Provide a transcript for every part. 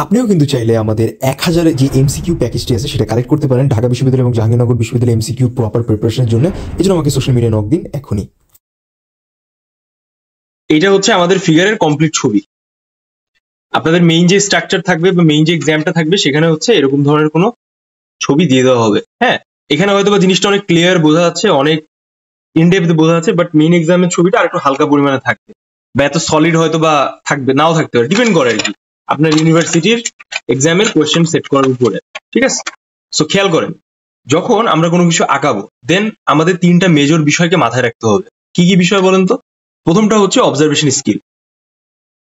আপনিও কিন্তু চাইলে আমাদের 1000-এর যে এমসিকিউ প্যাকেজটি আছে সেটা কালেক্ট করতে পারেন ঢাকা বিশ্ববিদ্যালয় এবং জাহাঙ্গীরনগর বিশ্ববিদ্যালয় এমসিকিউ প্রপার প্রিপারেশনের জন্য। এই জন্য আমাকে সোশ্যাল মিডিয়ায় নক দিন এখনই। এটা হচ্ছে আমাদের ফিগারের কমপ্লিট ছবি। আপনাদের মেইন যে স্ট্রাকচার থাকবে বা মেইন যে এক্সামটা থাকবে সেখানে হচ্ছে এরকম ধরনের কোনো ছবি দিয়ে দেওয়া হবে। হ্যাঁ, এখানে হয়তো বা জিনিসটা অনেক ক্লিয়ার বোঝা যাচ্ছে, অনেক ইনডেপথ বোঝা যাচ্ছে, বাট মেইন এক্সামের ছবিটা আর একটু হালকা পরিমাণে থাকবে বা এত সলিড হয়তো বা থাকবে, নাও থাকতে পারে, ডিপেন্ড করে আর কি আপনার ইউনিভার্সিটির এক্সামের কোয়েশ্চেন সেট করার উপরে। ঠিক আছে, সো খেয়াল করেন, যখন আমরা কোনো কিছু আঁকাবো দেন আমাদের 3টা মেজর বিষয়কে মাথায় রাখতে হবে। কি কি বিষয় বলেন তো? প্রথমটা হচ্ছে অবজারভেশন স্কিল,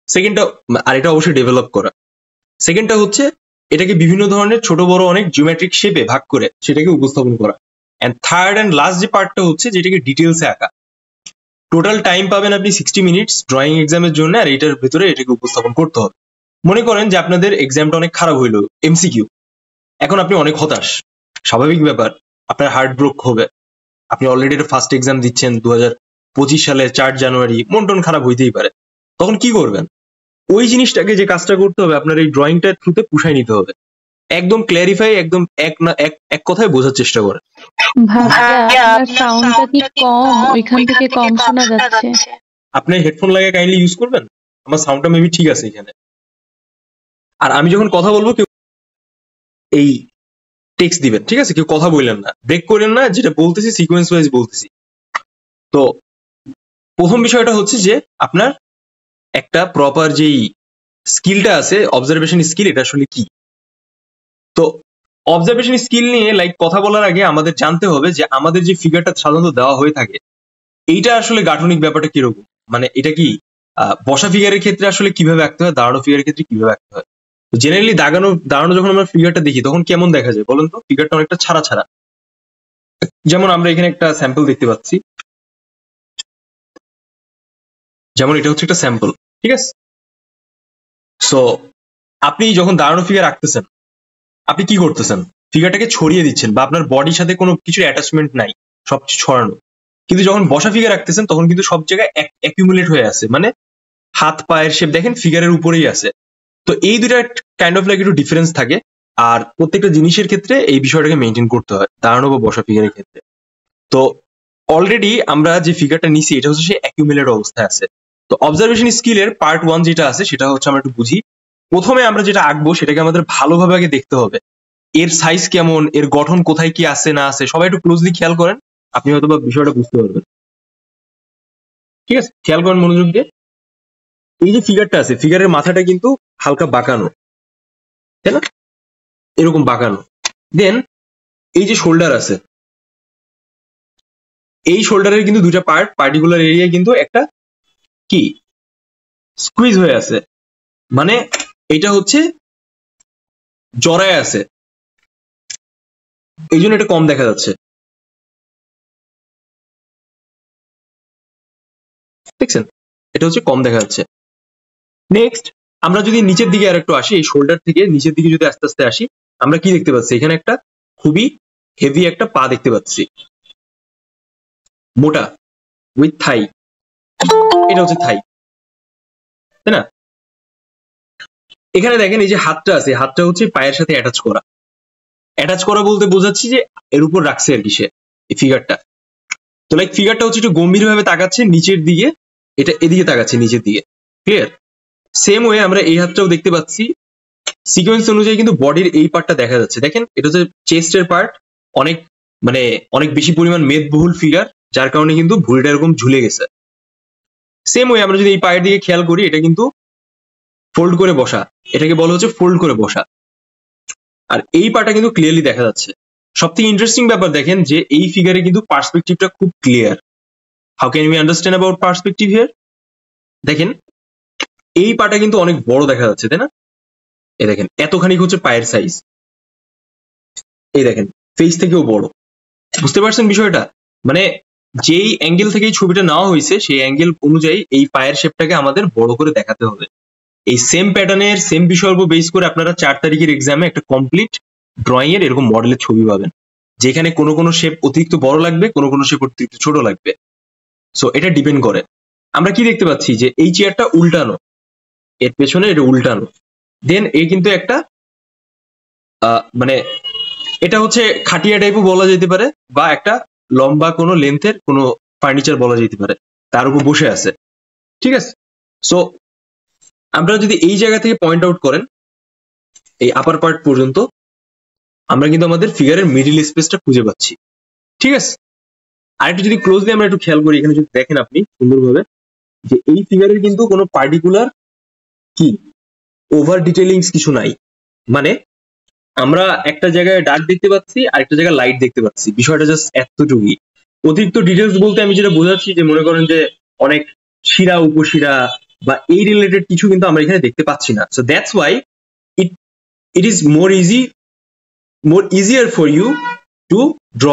সেকেন্ডটা, আর এটা অবশ্যই ডেভেলপ করা, সেকেন্ডটা হচ্ছে এটাকে বিভিন্ন ধরনের ছোট বড় অনেক জিওমেট্রিক শেপে ভাগ করে সেটাকে উপস্থাপন করা, এন্ড থার্ড এন্ড লাস্ট যে পার্টটা হচ্ছে যেটাকে ডিটেলসে আঁকা। টোটাল টাইম পাবেন আপনি 60 মিনিটস ড্রয়িং এক্সামের জন্য, আর এটার ভিতরে এটাকে উপস্থাপন করতে হবে। মনে করেন যে আপনাদের এক্সামটা অনেক খারাপ হইলো, এমসিকিউ, এখন আপনি অনেক হতাশ, স্বাভাবিক ব্যাপার, আপনার হার্ট ব্রোক হবে, আপনি অলরেডি একটা ফার্স্ট এক্সাম দিচ্ছেন 2025 সালের 4 জানুয়ারি, মন টন খারাপ হইতেই পারে। তখন কি করবেন? ওই জিনিসটাকে, যে কাজটা করতে হবে, আপনার এই ড্রয়িংটার থ্রুতে পুষাই নিতে হবে, একদম ক্ল্যারিফাই, একদম এক কথায় বোঝার চেষ্টা করেন। ভাইয়া আপনার সাউন্ডটা কি কম? ওইখান থেকে কম শোনা যাচ্ছে। আপনি হেডফোন লাগিয়ে কাইন্ডলি ইউজ করবেন, আমার সাউন্ডটা মেবি ঠিক আছে এখানে। আর আমি যখন কথা বলবো কেউ এই টেক্সট দিবেন, ঠিক আছে? কেউ কথা বললেন না, ব্রেক করলেন না, যেটা বলতেছি সিকোয়েন্স ওয়াইজ বলতেছি। তো প্রথম বিষয়টা হচ্ছে যে আপনার একটা প্রপার যেই স্কিলটা আছে, অবজারভেশন স্কিল, এটা আসলে কি? তো অবজারভেশন স্কিল নিয়ে কথা বলার আগে আমাদের জানতে হবে যে আমাদের যে ফিগারটা সাধারণত দেওয়া হয়ে থাকে এইটা আসলে গাঠনিক ব্যাপারটা কিরকম, মানে এটা কি বসা ফিগারের ক্ষেত্রে আসলে কিভাবে আঁকতে হয়, দাঁড়ানো ফিগারের ক্ষেত্রে কিভাবে আঁকতে হয়। তো জেনারেলি দাঁড়ানো যখন আমরা ফিগারটা দেখি তখন কেমন দেখা যায় বলেন তো? ফিগারটা অনেকটা ছাড়া ছাড়া। যেমন আমরা এখানে একটা স্যাম্পল দেখতে পাচ্ছি, যেমন এটা হচ্ছে একটা স্যাম্পল, ঠিক আছে? সো আপনি যখন দাঁড়ানো ফিগার আঁকতেছেন আপনি কি করতেছেন? ফিগারটাকে ছড়িয়ে দিচ্ছেন, বা আপনার বডির সাথে কোনো কিছুর অ্যাটাচমেন্ট নাই, সবকিছু ছড়ানো। কিন্তু যখন বসা ফিগার রাখতেছেন তখন কিন্তু সব জায়গায় অ্যাকিউমুলেট হয়ে আছে, মানে হাত পায়ের শেপ দেখেন ফিগারের উপরেই আছে। তো এই দুইটা কাইন্ড অফ একটু ডিফারেন্স থাকে, আর প্রত্যেকটা জিনিসের ক্ষেত্রে এই বিষয়টাকে মেনটেন করতে হয়, দাঁড়ানো বা বসা ফিগারের ক্ষেত্রে। তো অলরেডি আমরা যে ফিগারটা নিছি এটা হচ্ছে সেই অ্যাকিউমুলেট অবস্থায় আছে। তো অবজারভেশন স্কিলের পার্ট 1 যেটা আছে সেটা হচ্ছে আমরা একটু বুঝি। প্রথমে আমরা যেটা আঁকবো সেটাকে আমাদের ভালোভাবে আগে দেখতে হবে, এর সাইজ কেমন, এর গঠন কোথায় কি আছে না আছে, সবাই একটু ক্লোজলি খেয়াল করেন, আপনি হয়তো বা বিষয়টা বুঝতে পারবেন। ঠিক আছে, খেয়াল করেন মনোযোগ দিয়ে। এই যে ফিগারটা আছে, ফিগারের মাথাটা কিন্তু হালকা বাঁকানো, তাই না? এরকম বাঁকানো। দেন এই যে শোল্ডার আছে, এই শোল্ডারের কিন্তু দুইটা পার্ট, পার্টিকুলার এরিয়া কিন্তু একটা কি স্কুইজ হয়ে আছে, মানে এটা হচ্ছে জড়ায় আছে, এই জন্য এটা কম দেখা যাচ্ছে। দেখছেন, এটা হচ্ছে কম দেখা যাচ্ছে। নেক্সট আমরা যদি নিচের দিকে আর একটু আসি, এই শোল্ডার থেকে নিচের দিকে যদি আস্তে আস্তে আসি, আমরা কি দেখতে পাচ্ছি? এখানে একটা খুবই হেভি একটা পা দেখতে পাচ্ছি, মোটা, উইথ থাই, এটা হচ্ছে থাই, তাই না? এখানে দেখেন এই যে হাতটা আছে, হাতটা হচ্ছে পায়ের সাথে অ্যাটাচ করা। অ্যাটাচ করা বলতে বোঝাচ্ছি যে এর উপর রাখছে আর কি সে এই ফিগারটা। তো ফিগারটা হচ্ছে একটু গম্ভীর ভাবে তাকাচ্ছে নিচের দিকে, এটা এদিকে তাকাচ্ছে নিচের দিকে, ক্লিয়ার? সেম ওয়ে আমরা এই হাতটাও দেখতে পাচ্ছি, সিকোয়েন্স অনুযায়ী কিন্তু বডির এই পার্টটা দেখা যাচ্ছে। দেখেন এটা হচ্ছে চেস্টের পার্ট, অনেক মানে অনেক বেশি পরিমাণ মেদবহুল ফিগার, যার কারণে কিন্তু ভুঁড়িটা এরকম ঝুলে গেছে। সেম ওয়ে আমরা যদি এই পায়ের দিকে খেয়াল করি, এটা কিন্তু ফোল্ড করে বসা, এটাকে বলা হচ্ছে ফোল্ড করে বসা, আর এই পার্টটা কিন্তু ক্লিয়ারলি দেখা যাচ্ছে। সবথেকে ইন্টারেস্টিং ব্যাপার দেখেন যে এই ফিগারে কিন্তু পার্সপেক্টিভটা খুব clear. How can we understand about perspective here? দেখেন এই পাটা কিন্তু অনেক বড় দেখা যাচ্ছে, তাই না? এই দেখেন এতখানি হচ্ছে পায়ের সাইজ, এই দেখেন ফেস থেকেও বড়। বুঝতে পারছেন বিষয়টা? মানে যেই অ্যাঙ্গেল থেকে এই ছবিটা নেওয়া হয়েছে সেই অ্যাঙ্গেল অনুযায়ী এই পায়ের শেপটাকে আমাদের বড় করে দেখাতে হবে। এই সেম প্যাটার্নের সেম বিষয়ের উপর বেস করে আপনারা 4 তারিখের এক্সামে একটা কমপ্লিট ড্রয়িং এর এরকম মডেলের ছবি পাবেন, যেখানে কোনো কোনো শেপ অতিরিক্ত বড় লাগবে, কোনো কোনো শেপ অতিরিক্ত ছোট লাগবে। সো এটা ডিপেন্ড করে। আমরা কি দেখতে পাচ্ছি যে এই চেয়ারটা উল্টানো, এর পেছনে এটা উল্টানো, দেন এই কিন্তু একটা মানে এটা হচ্ছে খাটিয়া টাইপও বলা যেতে পারে, বা একটা লম্বা কোনো লেন্থের কোনো ফার্নিচার বলা যেতে পারে, তার উপর বসে আছে। ঠিক আছে, সো আমরা যদি এই জায়গা থেকে পয়েন্ট আউট করেন এই আপার পার্ট পর্যন্ত, আমরা কিন্তু আমাদের ফিগারের মিডিল স্পেসটা খুঁজে পাচ্ছি। ঠিক আছে, আর একটু যদি ক্লোজলি আমরা একটু খেয়াল করি, এখানে যদি দেখেন আপনি সুন্দরভাবে, যে এই ফিগারের কিন্তু কোনো পার্টিকুলার কি ওভার ডিটেলিংস কিছু নাই। মানে আমরা একটা জায়গায় ডার্ক দেখতে পাচ্ছি, আর একটা জায়গায় লাইট দেখতে পাচ্ছি, বিষয়টা জাস্ট এতটুকুই। অতিরিক্ত ডিটেলস বলতে আমি যেটা বোঝাচ্ছি, যে মনে করেন যে অনেক শিরা উপশিরা বা এই রিলেটেড কিছু কিন্তু আমরা এখানে দেখতে পাচ্ছি না। So that's why it is more easier for you to draw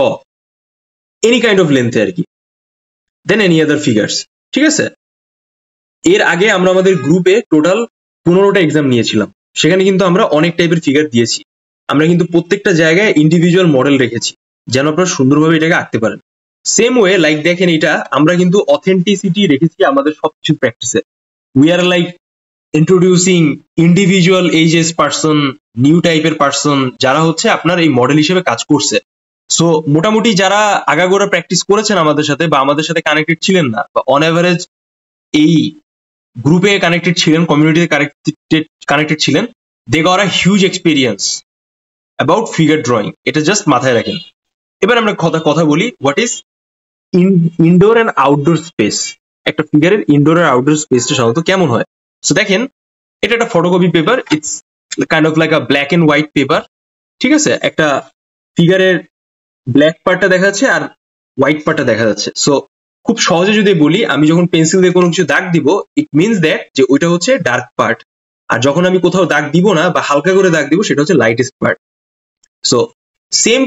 any kind of লেন্থে আর কি, দেন এনি আদার ফিগার্স। ঠিক আছে, এর আগে আমরা আমাদের গ্রুপে টোটাল 15টা এক্সাম নিয়েছিলাম, সেখানে কিন্তু আমরা অনেক টাইপের ফিগার দিয়েছি। আমরা কিন্তু প্রত্যেকটা জায়গায় ইন্ডিভিজুয়াল মডেল রেখেছি, যেন আপনারা সুন্দরভাবে এটাকে আঁকতে পারেন। সেম ওয়ে লাইক দেখেন, এটা আমরা কিন্তু অথেন্টিসিটি রেখেছি আমাদের সবকিছু প্র্যাকটিসে। We are like introducing individual ages person, new টাইপের পার্সন, যারা হচ্ছে আপনার এই মডেল হিসেবে কাজ করছে। সো মোটামুটি যারা আগাগোড়া প্র্যাকটিস করেছেন আমাদের সাথে, বা আমাদের সাথে কানেক্টেড ছিলেন না, বা অন অ্যাভারেজ এই গ্রুপে কানেক্টেড ছিলেন, কমিউনিটিতে কানেক্টেড ছিলেন, they got a huge experience about figure drawing. এটা জাস্ট মাথায় রাখেন। এবার আমরা কথা বলি, what is indoor and outdoor space. একটা ফিগারের ইনডোর আর আউটডোর স্পেসটা সাধারণত কেমন হয়? সো দেখেন, এটা একটা photocopy paper, it's kind of like a black and white paper. ঠিক আছে, একটা ফিগারের ব্ল্যাক পার্টটা দেখা যাচ্ছে আর হোয়াইট পার্টটা দেখা যাচ্ছে। সো খুব সহজে যদি বলি, আমি যখন পেন্সিল দিয়ে কোনো কিছু দাগ দিব, ইট মিনস দ্যাট যে ওইটা হচ্ছে ডার্ক পার্ট, আর যখন আমি কোথাও দাগ দিব না বা হালকা করে দাগ দিব, সেটা হচ্ছে লাইটেস্ট পার্ট। সো সেম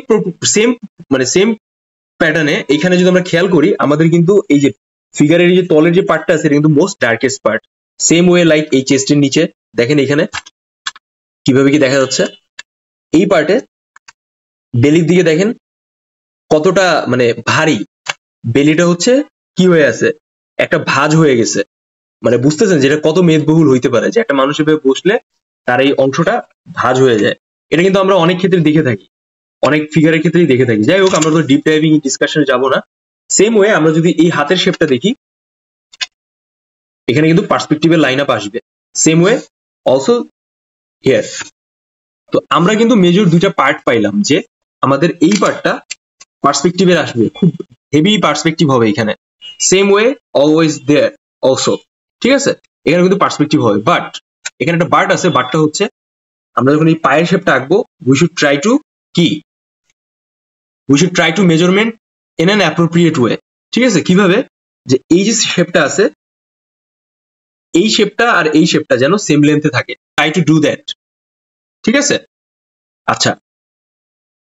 প্যাটার্নে এখানে যদি আমরা খেয়াল করি, আমাদের কিন্তু এই যে ফিগারের যে তলের যে পার্টটা আছে, এটা কিন্তু most darkest part. Same way like এই চেস্টের নিচে দেখেন এখানে কিভাবে কি দেখা যাচ্ছে, এই পার্টে বেলির দিকে দেখেন কতটা মানে ভারী, বেলিটা হচ্ছে কি হয়ে আছে, একটা ভাঁজ হয়ে গেছে। মানে বুঝতেছেন যেটা কত মেদবহুল হইতে পারে, যে একটা মানুষের বসলে তার এই অংশটা ভাঁজ হয়ে যায়। এটা কিন্তু আমরা অনেক ক্ষেত্রে দেখে থাকি, অনেক ফিগারের ক্ষেত্রেই দেখে থাকি। যাই হোক, আমরা তো ডিপ ডাইভিং ডিসকাশনে যাব না। সেম ওয়ে আমরা যদি এই হাতের শেপটা দেখি, এখানে কিন্তু পার্সপেক্টিভের লাইন আপ আসবে। Same way also here. তো আমরা কিন্তু মেজর দুইটা পার্ট পাইলাম, যে আমাদের এই পার্টটা পার্সপেক্টিভের আসবে, খুব হেভি পার্সপেক্টিভ হবে এখানে। Same way always there also. ঠিক আছে, এখানে কিন্তু পার্সপেক্টিভ হবে, বাট এখানে একটা বাট আছে। বাটটা হচ্ছে আমরা যখন এই পায়ের শেপটা আঁকবো, we should try two measurement in an appropriate way. ঠিক আছে, কিভাবে, যে এই যে শেপটা আছে, এই শেপটা আর এই শেপটা যেন সেম লেন্থে থাকে। Try to do that. ঠিক আছে, আচ্ছা,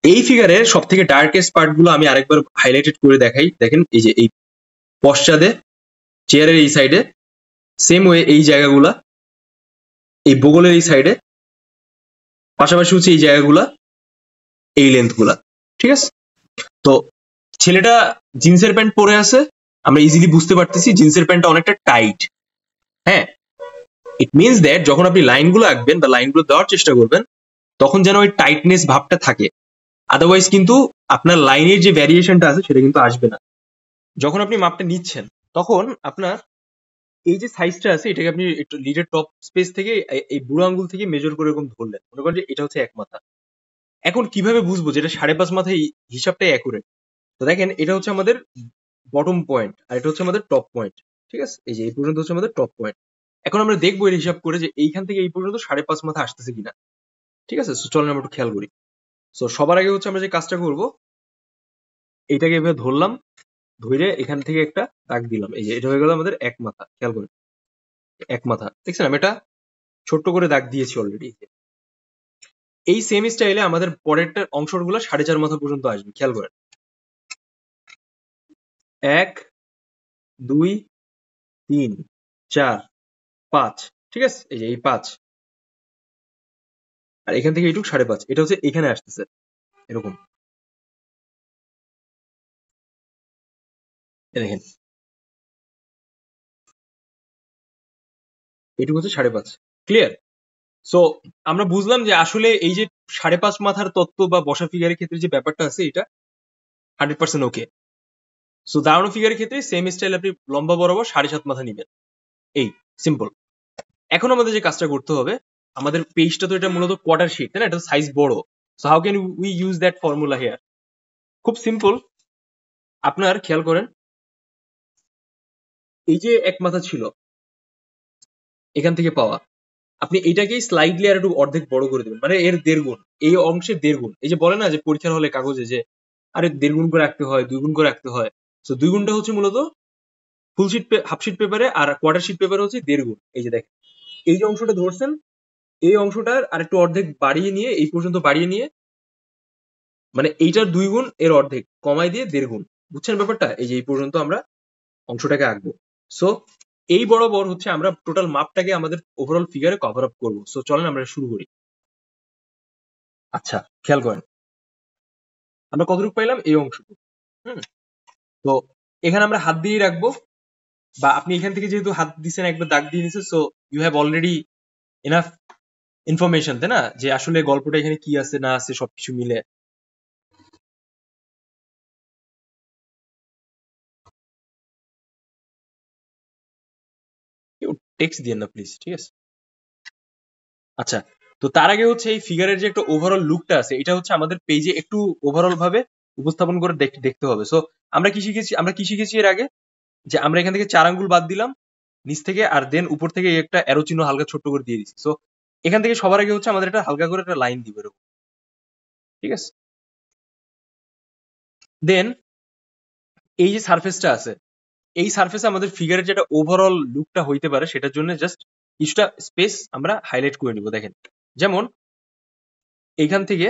এই ফিগারের সব থেকে ডার্কেস্ট পার্ট গুলো আমি আরেকবার হাইলাইটেড করে দেখাই। দেখেন এই যে এই পশ্চাদে চেয়ারের এই সাইডে, সেম ওয়ে এই জায়গাগুলা, এই বগলের এই সাইডে, পাশাপাশি হচ্ছে এই জায়গাগুলা, এই লেন্থ গুলা। ঠিক আছে, তো ছেলেটা জিন্সের প্যান্ট পরে আছে, আমরা ইজিলি বুঝতে পারতেছি জিন্সের প্যান্টটা অনেকটা টাইট। হ্যাঁ, ইট মিনস দ্যাট যখন আপনি লাইনগুলো আঁকবেন বা লাইনগুলো দেওয়ার চেষ্টা করবেন, তখন যেন ওই টাইটনেস ভাবটা থাকে। আদারওয়াইজ কিন্তু আপনার লাইনের যে ভ্যারিয়েশনটা আছে সেটা কিন্তু আসবে না। যখন আপনি মাপটা নিচ্ছেন, তখন আপনার এই যে সাইজটা আছে, এটাকে আপনি একটু লিডের টপ স্পেস থেকে এই বুড়ো আঙ্গুল থেকে মেজর করে এরকম ধরলেন, মনে করেন যে এটা হচ্ছে 1 মাথা। এখন কিভাবে বুঝবো যেটা 5.5 মাথা, এই হিসাবটাই অ্যাকুরেট? তো দেখেন, এটা হচ্ছে আমাদের বটম পয়েন্ট, আর এটা হচ্ছে আমাদের টপ পয়েন্ট। ঠিক আছে, এই যে এই পর্যন্ত হচ্ছে আমাদের টপ পয়েন্ট। এখন আমরা দেখবো এর হিসাব করে যে এইখান থেকে এই পর্যন্ত 5.5 মাথা আসতেছে কিনা। ঠিক আছে, চলেন আমরা একটু খেয়াল করি। সো সবার আগে হচ্ছে আমরা যে কাজটা করব, এইটাকে এভাবে ধরলাম, ধরে এখান থেকে একটা দাগ দিলাম। এই যে এটা হয়ে গেল আমাদের 1 মাথা। খেয়াল করেন, 1 মাথা দেখছেন, আমি এটা ছোট্ট করে দাগ দিয়েছি অলরেডি। এই সেম স্টাইলে আমাদের পরেরটার অংশগুলো 4.5 মাথা পর্যন্ত আসবে। খেয়াল করেন, 1 2 3 4 5। ঠিক আছে, এই যে এই 5, আর এখান থেকে এইটুক 5.5, এটা হচ্ছে এখানে আসতেছে এরকম। দেখেন, এইটুকু হচ্ছে 5.5। ক্লিয়ার? সো আমরা বুঝলাম যে আসলে এই যে 5.5 মাথার তত্ত্ব বা বসা ফিগারের ক্ষেত্রে যে ব্যাপারটা আছে এটা 100% ওকে। সো দাঁড়ানো ফিগারের ক্ষেত্রে সেম স্টাইল আপনি লম্বা বরাবর 7.5 মাথা নিবেন, এই সিম্পল। এখন আমাদের যে কাজটা করতে হবে, আমাদের পেজটা তো এটা মূলত কোয়ার্টার শিট, তাই না? এটা সাইজ বড়। So how can we use that formula here? খুব সিম্পল, আপনার খেয়াল করেন, এই যে এক মাথা ছিল এখান থেকে পাওয়া, আপনি এটাকেই স্লাইডলি আর একটু অর্ধেক বড় করে দেবেন, মানে এর 1.5 গুণ, এই অংশের 1.5 গুণ। এই যে বলে না যে পরীক্ষার হলে কাগজে যে আরে 1.5 গুণ করে রাখতে হয়, 2 গুণ করে রাখতে হয়। সো 2 গুণটা হচ্ছে মূলত ফুল শিট, হাফ শিট পেপারে, আর কোয়ার্টার শিট পেপারে হচ্ছে 1.5 গুণ। এই যে দেখেন, এই যে অংশটা ধরছেন, এই অংশটার আর একটু অর্ধেক বাড়িয়ে নিয়ে, এই পর্যন্ত বাড়িয়ে নিয়ে, মানে এইটার 2 গুণ এর অর্ধেক কমাই দিয়ে 1.5 গুণ। বুঝছেন ব্যাপারটা? এই যে এই পর্যন্ত আমরা অংশটাকে আঁকবো। সো এই বরাবর হচ্ছে আমরা টোটাল মাপটাকে আমাদের ওভারঅল ফিগারে কভার আপ করবো। সো চলেন আমরা শুরু করি। আচ্ছা, খেয়াল করেন আমরা কতটুকু পাইলাম, এই অংশটুকু। তো এখানে আমরা হাত দিয়ে রাখবো, বা আপনি এখান থেকে যেহেতু হাত দিচ্ছেন, একবার দাগ দিয়ে নিছেন, so you have already enough information, তাই না, যে আসলে গল্পটা এখানে কি আছে না আছে সবকিছু মিলে। কেউ টেক্সট দিয়ে না প্লিজ, ঠিক আছে? আচ্ছা, তো তার আগে হচ্ছে এই ফিগারের যে একটা ওভারঅল লুকটা আছে, এটা হচ্ছে আমাদের পেজে একটু ওভারঅল ভাবে উপস্থাপন করে দেখতে হবে। সো আমরা কি শিখেছি এর আগে, যে আমরা এখান থেকে 4 আঙ্গুল বাদ দিলাম নিচ থেকে, আর দেন উপর থেকে একটা অ্যারো চিহ্ন হালকা ছোট্ট করে দিয়ে দিচ্ছি। সো এখান থেকে সবার আগে হচ্ছে আমাদের একটা হালকা করে একটা লাইন দিব এরকম, ঠিক আছে? দেন এই যে সারফেসটা আছে, এই সারফেসে আমাদের ফিগারের যেটা ওভারঅল লুকটা হইতে পারে, সেটার জন্য জাস্ট কিছুটা স্পেস আমরা হাইলাইট করে নিব। দেখেন, যেমন এখান থেকে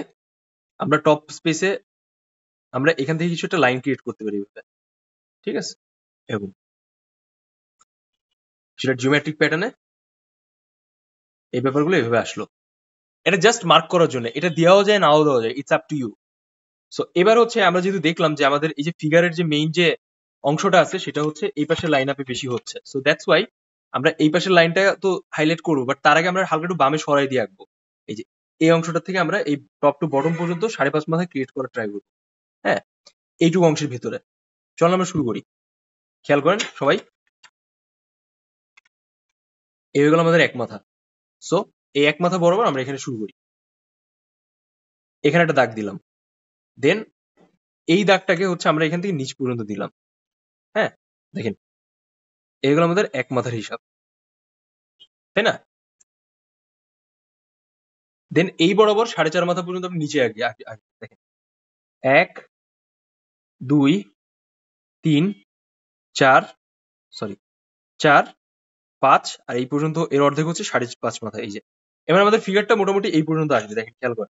আমরা টপ স্পেসে আমরা এখান থেকে কিছু একটা লাইন ক্রিয়েট করতে পারি, ঠিক আছে? এবং সেটা জিওমেট্রিক প্যাটার্নে এই ব্যাপারগুলো এভাবে আসলো। এটা জাস্ট মার্ক করার জন্য, এটা দেওয়াও যায় নাও দেওয়া যায়, it's up to you. So এবার হচ্ছে আমরা যেহেতু দেখলাম যে আমাদের এই যে ফিগারের যে মেইন যে অংশটা আছে, সেটা হচ্ছে এই পাশের লাইন আপে বেশি হচ্ছে। সো দ্যাটস ওয়াই আমরা এই পাশের লাইনটা তো হাইলাইট করবো, বাট তার আগে আমরা হালকা একটু বামে সরাই দিয়ে আঁকবো। এই যে এই অংশটা থেকে আমরা এই টপ টু বটম পর্যন্ত 5.5 মাথা ক্রিয়েট করার ট্রাই করবো, হ্যাঁ, এইটুকু অংশের ভিতরে। চল আমরা শুরু করি। খেয়াল করেন সবাই, এই হয়ে গেল আমাদের এক মাথা। সো এই এক মাথা বরাবর আমরা এখানে শুরু করি, এখানে একটা দাগ দিলাম। দেন এই দাগটাকে হচ্ছে আমরা এখান থেকে নিচ পর্যন্ত দিলাম, হ্যাঁ। দেখেন, এগুলো আমাদের এক মাথার হিসাব, তাই না? দেন এই বরাবর 4.5 মাথা পর্যন্ত আপনি নিচে দেখেন, 1 2 3 4, সরি 4 5, আর এই পর্যন্ত এর অর্ধেক হচ্ছে 5.5 মাথা। এই যে এবার আমাদের ফিগারটা মোটামুটি এই পর্যন্ত আসবে। দেখেন, খেয়াল করেন,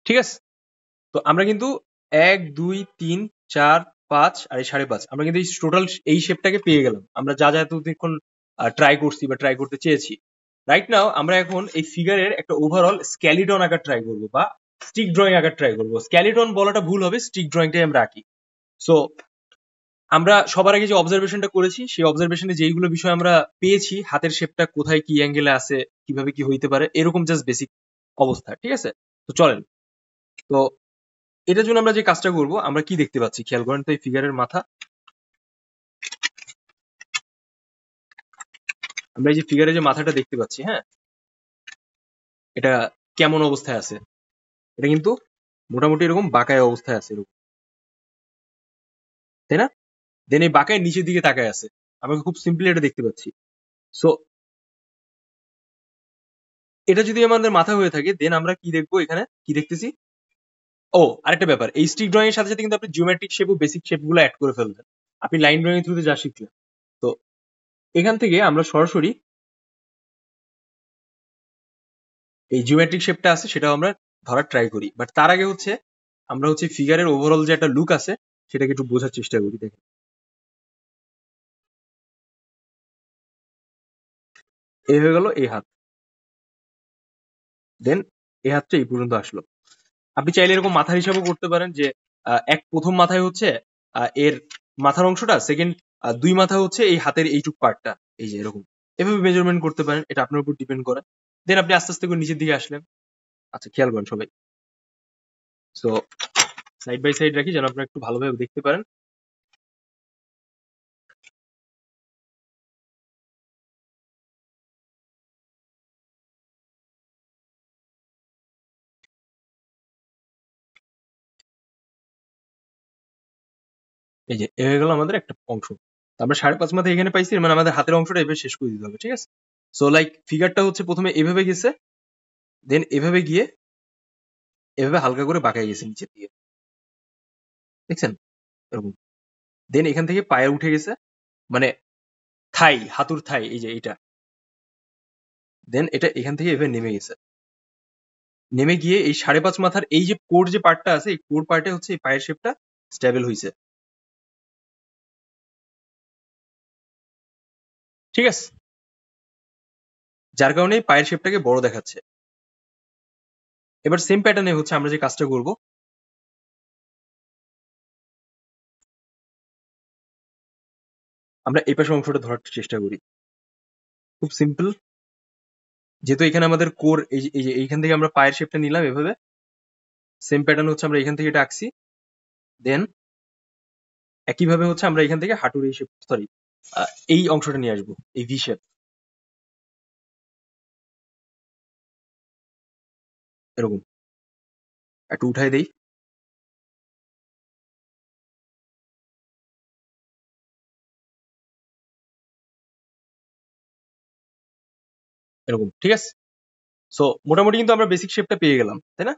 ঠিক আছে? তো আমরা কিন্তু 1 2 3 4 5 আর এই 5.5, আমরা কিন্তু এই টোটাল এই শেপটাকে পেয়ে গেলাম, আমরা যা যা এতক্ষণ ট্রাই করছি বা ট্রাই করতে চেয়েছি। রাইট নাও আমরা এখন এই ফিগারের একটা ওভারঅল স্কেলিটন আঁকার ট্রাই করবো, বা স্টিক ড্রয়িং আঁকার ট্রাই করবো। স্কেলিটন বলাটা ভুল হবে, স্টিক ড্রয়িংটাই আমরা আঁকি। সো আমরা সবার আগে যে অবজারভেশনটা করেছি, সেই অবজারভেশনে যেইগুলো বিষয় আমরা পেয়েছি, হাতের শেপটা কোথায় কি অ্যাঙ্গেলে আছে, কিভাবে কি হইতে পারে, এরকম জাস্ট বেসিক অবস্থা, ঠিক আছে? তো চলেন, তো এটার জন্য আমরা যে কাজটা করব, আমরা কি দেখতে পাচ্ছি খেয়াল করেন তো, এই ফিগারের মাথা, আমরা এই যে ফিগারের যে মাথাটা দেখতে পাচ্ছি, হ্যাঁ, এটা কেমন অবস্থায় আছে? এটা কিন্তু মোটামুটি এরকম বাঁকায় অবস্থায় আছে, এরকম, তাই না? দেন এই বাঁকায় নিচের দিকে তাকায় আছে, আমরা খুব সিম্পলি এটা দেখতে পাচ্ছি। সো এটা যদি আমাদের মাথা হয়ে থাকে, দেন আমরা কি দেখবো, এখানে কি দেখতেছি? ও আরেকটা ব্যাপার, এই স্টিক ড্রয়িং এর সাথে সাথে কিন্তু আপনি জিওমেট্রিক শেপ ও বেসিক শেপ গুলো অ্যাড করে ফেলবেন, আপনি লাইন ড্রয়িং এর থ্রুতে যা শিখলেন। তো এখান থেকে আমরা সরাসরি এই জিওমেট্রিক শেপটা আছে সেটাও আমরা ধরার ট্রাই করি, বাট তার আগে হচ্ছে আমরা হচ্ছে ফিগারের ওভারঅল যে একটা লুক আছে সেটাকে একটু বোঝার চেষ্টা করি। দেখেন, এই হয়ে গেল এই হাত, দেন এই হাতটা এই পর্যন্ত আসলো। আপনি চাইলে এরকম মাথার হিসাবও করতে পারেন, যে এক প্রথম মাথায় হচ্ছে এর মাথার অংশটা, সেকেন্ড 2 মাথা হচ্ছে এই হাতের এইটুক পার্টটা, এই যে এরকম এভাবে মেজারমেন্ট করতে পারেন, এটা আপনার উপর ডিপেন্ড করে। দেন আপনি আস্তে আস্তে করে নিচের দিকে আসলেন। আচ্ছা, খেয়াল করেন সবাই। সো সাইড বাই সাইড রাখি যেন আপনারা একটু ভালোভাবে দেখতে পারেন। এই যে এ হয়ে গেল আমাদের একটা অংশ। আমরা 5.5 মাথা এখানে পাইছি, মানে আমাদের হাতের অংশটা এভাবে শেষ করে দিতে হবে, ঠিক আছে? সো লাইক ফিগারটা হচ্ছে প্রথমে এভাবে গেছে, দেন এভাবে গিয়ে এভাবে হালকা করে বাঁকায় গেছে নিচের দিকে, দেখছেন এরকম। দেন এখান থেকে পায়ে উঠে গেছে, মানে থাই, হাঁটুর থাই, এই যে এইটা। দেন এটা এখান থেকে এভাবে নেমে গেছে, নেমে গিয়ে এই 5.5 মাথার এই যে কোর যে পার্টটা আছে, এই কোর পার্টে হচ্ছে এই পায়ের শেপটা স্টেবল হয়েছে, ঠিক আছে? যার কারণে এই পায়ের শেপটাকে বড় দেখাচ্ছে। এবার সেম প্যাটার্নে হচ্ছে আমরা যে কাজটা করব, আমরা এই পাশের অংশটা ধরার চেষ্টা করি। খুব সিম্পল, যেহেতু এখানে আমাদের কোর, এই যে এইখান থেকে আমরা পায়ের শেপটা নিলাম এভাবে, সেম প্যাটার্ন হচ্ছে আমরা এখান থেকে এটা আঁকছি। দেন একইভাবে হচ্ছে আমরা এখান থেকে হাঁটুর এই শেপ, সরি এই অংশটা নিয়ে আসবো, এই ভি শেপ, এরকম একটু উঠাই দেই। এরকম, ঠিক আছে? সো মোটামুটি কিন্তু আমরা বেসিক শেপটা পেয়ে গেলাম, তাই না?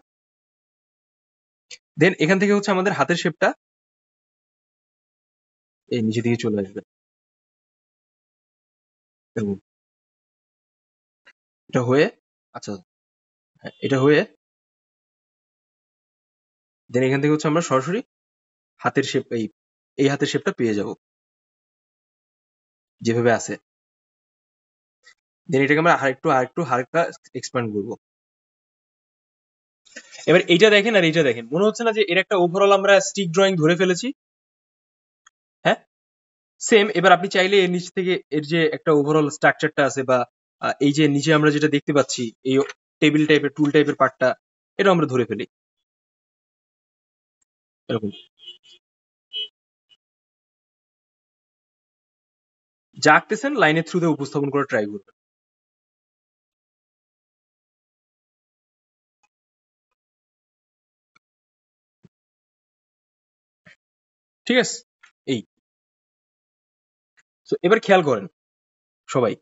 দেন এখান থেকে হচ্ছে আমাদের হাতের শেপটা এই নিচে দিকে চলে আসবে, এরকম। এটা হয়ে, আচ্ছা হ্যাঁ, এটা হয়ে দেন এখান থেকে হচ্ছে আমরা সরাসরি হাতের শেপ, এই হাতের শেপটা পেয়ে যাব যেভাবে আছে। দেন এটাকে আমরা আরেকটু হালকা এক্সপ্যান্ড করবো। এবার এইটা দেখেন আর এইটা দেখেন, মনে হচ্ছে না যে এর একটা ওভারঅল আমরা স্টিক ড্রয়িং ধরে ফেলেছি? হ্যাঁ, সেম। এবার আপনি চাইলে এর নিচ থেকে এর যে একটা ওভারঅল স্ট্রাকচারটা আছে, বা এই যে নিচে আমরা যেটা দেখতে পাচ্ছি, এই টেবিল টাইপের, টুল টাইপের পার্টটা, এটা আমরা ধরে ফেলি এরকম। যা আঁকতেছেন লাইনের থ্রুতে উপস্থাপন করে ট্রাই করবেন। ঠিক আছে? এই তো এবার খেয়াল করেন সবাই,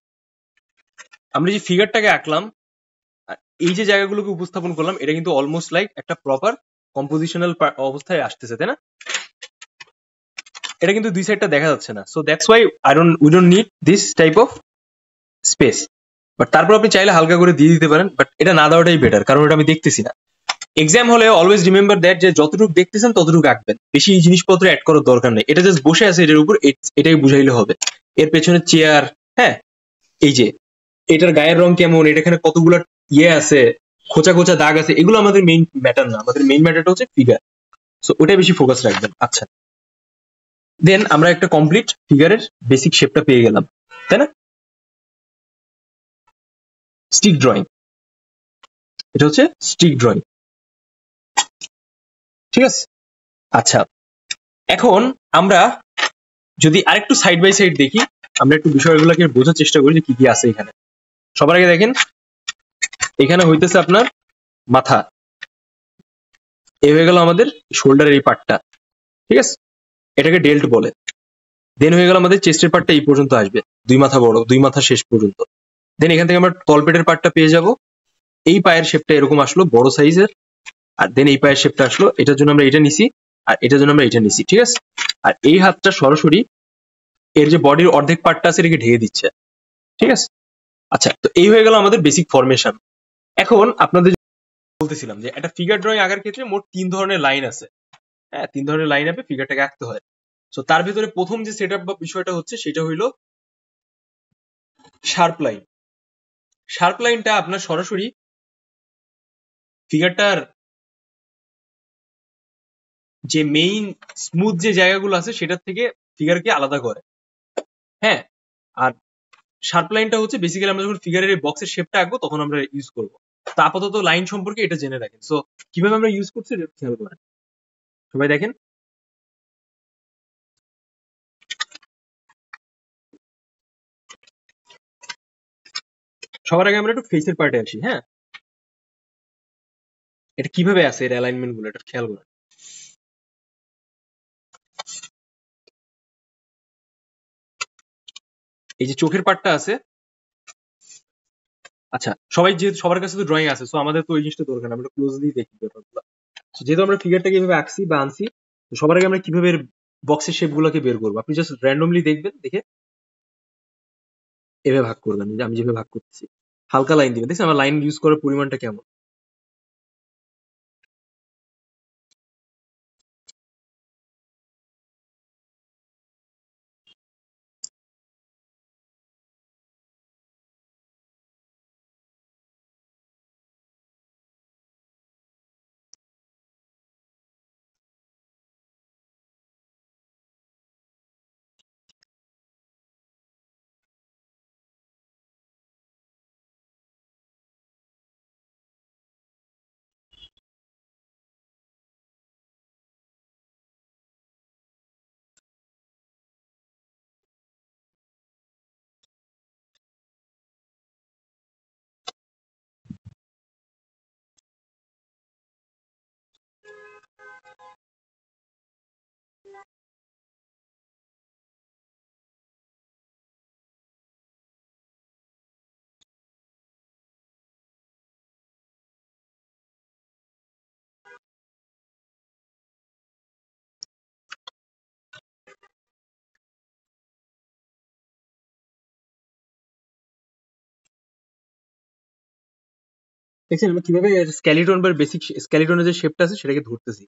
আমরা যে ফিগারটাকে আঁকলাম, আর এই যে জায়গাগুলোকে উপস্থাপন করলাম, এটা কিন্তু অলমোস্ট লাইক একটা প্রপার কম্পোজিশনাল অবস্থায় আসতেছে, তাই না? এটা কিন্তু দুই সাইডটা দেখা যাচ্ছে না, so that's why we don't need this type of speech. But তারপর আপনি চাইলে হালকা করে দিয়ে দিতে পারেন, বাট এটা না দেওয়াটাই বেটার, কারণ এটা আমি দেখতেছি না। এক্সাম হলে অলওয়েজ রিমেম্বার দ্যাট, যে যতটুকু দেখতেছেন ততটুকু আঁকবেন, বেশি জিনিসপত্র অ্যাড করার দরকার নেই। এটা জাস্ট বসে আছে এটার উপর, এটাই বুঝাইলে হবে। এর পেছনে চেয়ার, হ্যাঁ, এই যে এটার গায়ের রং কেমন, এটা এখানে কতগুলো ইয়ে আছে, খোঁচা খোঁচা দাগ আছে, এগুলো আমাদের মেইন ম্যাটার না। আমাদের মেইন ম্যাটারটা হচ্ছে ফিগার, সো ওটাই বেশি ফোকাস রাখবেন। আচ্ছা, দেন আমরা একটা কমপ্লিট ফিগারের বেসিক শেপটা পেয়ে গেলাম, তাই না? স্টিক ড্রয়িং, এটা হচ্ছে স্টিক ড্রয়িং, ঠিক আছে? আচ্ছা, এখন আমরা যদি আরেকটু সাইড বাই সাইড দেখি, আমরা একটু বিষয়গুলোকে বোঝার চেষ্টা করি যে কি কি আছে এখানে। সবার আগে দেখেন, এখানে হইতেছে আপনার মাথা, এ হয়ে গেল আমাদের শোল্ডারের এই পার্টটা, ঠিক আছে? এটাকে ডেল্ট বলে। দেন হয়ে গেল আমাদের চেস্টের পার্টটা এই পর্যন্ত আসবে, 2 মাথা বড়, 2 মাথা শেষ পর্যন্ত। দেন এখান থেকে আমরা তলপেটের পার্টটা পেয়ে যাব। এই পায়ের শেপটা এরকম আসলো বড় সাইজের, আর দেন এই পায়ের শেপটা আসলো, এটার জন্য আমরা এটা নিছি, আর এটার জন্য আমরা এটা নিছি, ঠিক আছে? আর এই হাতটা সরাসরি এর যে বডির অর্ধেক পার্টটা আছে এটাকে ঢেকে দিচ্ছে, ঠিক আছে? আচ্ছা, তো এই হয়ে গেল আমাদের বেসিক ফরমেশন। এখন আপনাদের বলতেছিলাম যে একটা ফিগার ড্রয়িং আঁকার ক্ষেত্রে মোট 3 ধরনের লাইন আছে। হ্যাঁ, 3 ধরনের লাইন আপে ফিগারটাকে আঁকতে হয়। সো তার ভিতরে প্রথম যে সেটআপ বা বিষয়টা হচ্ছে সেটা হইলো শার্প লাইন। শার্প লাইনটা আপনার সরাসরি ফিগারটার যে মেইন স্মুথ যে জায়গাগুলো আছে সেটার থেকে ফিগারকে আলাদা করে। হ্যাঁ, আর শার্প লাইনটা হচ্ছে বেসিক্যালি আমরা যখন ফিগারের বক্সের শেপটা আঁকবো তখন আমরা ইউজ করবো। তো আপাতত লাইন সম্পর্কে এটা জেনে রাখেন। সো কিভাবে আমরা ইউজ করছি এটা খেয়াল করেন। সবাই দেখেন, সবার আগে আমরা একটু ফেসের পার্টে আসি। হ্যাঁ, এটা কিভাবে আছে এর অ্যালাইনমেন্ট গুলো এটা খেয়াল করেন। এই যে চোখের পার্টটা আছে, আচ্ছা সবাই যেহেতু সবার কাছে তো ড্রয়িং আছে, সো আমাদের তো ওই জিনিসটা দরকার না, আমরা ক্লোজলি দেখি ব্যাপারগুলো। So, যেহেতু আমরা ফিগারটাকে এভাবে আঁকছি বা আনছি, তো সবার আগে আমরা কিভাবে বক্সের শেপ গুলোকে বের করবো, আপনি জাস্ট র্যান্ডমলি দেখবেন, দেখে এভাবে ভাগ করবেন, যে আমি যেভাবে ভাগ করতেছি, হালকা লাইন দিবেন। দেখছেন আমার লাইন ইউজ করার পরিমাণটা কেমন। দেখছেন আমি কিভাবে স্কেলিটন বা বেসিক স্কেলিটনের যে শেপটা আছে সেটাকে ধরতেছি।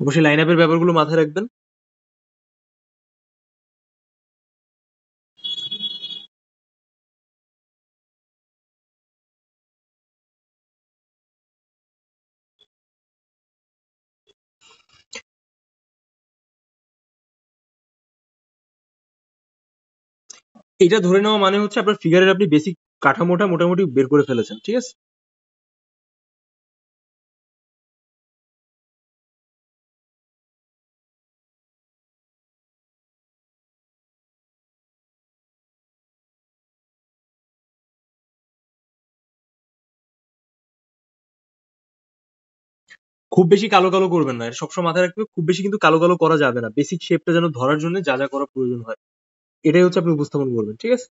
অবশ্যই লাইন আপের ব্যাপারগুলো মাথায় রাখবেন। এটা ধরে নেওয়া মানে হচ্ছে আপনার ফিগারের আপনি বেসিক কাঠামোটা মোটামুটি বের করে ফেলেছেন, ঠিক আছে। খুব বেশি কালো কালো করবেন না, এটা সবসময় মাথায় রাখবে। খুব বেশি কিন্তু কালো কালো করা যাবে না, বেসিক শেপটা যেন ধরার জন্য যা যা করা প্রয়োজন হয় এটাই হচ্ছে আপনি উপস্থাপন করবেন, ঠিক আছে।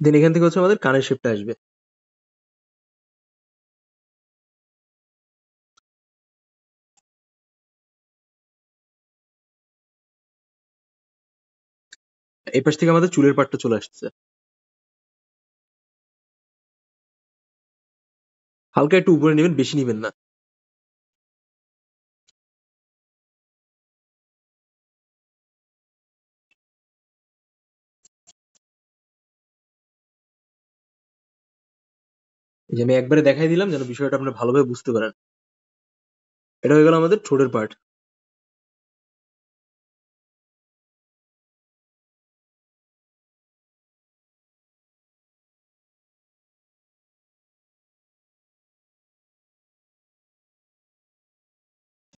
দেন এখান থেকে হচ্ছে আমাদের কানের শেপটা আসবে। এই পাশ থেকে আমাদের চুলের পাটটা চলে আসছে। হালকা একটু উপরে নেবেন, বেশি নিবেন না। এই যে আমি একবারে দেখাই দিলাম যেন বিষয়টা আপনি ভালোভাবে বুঝতে পারেন। এটা হয়ে গেল আমাদের ঠোঁটের পার্ট।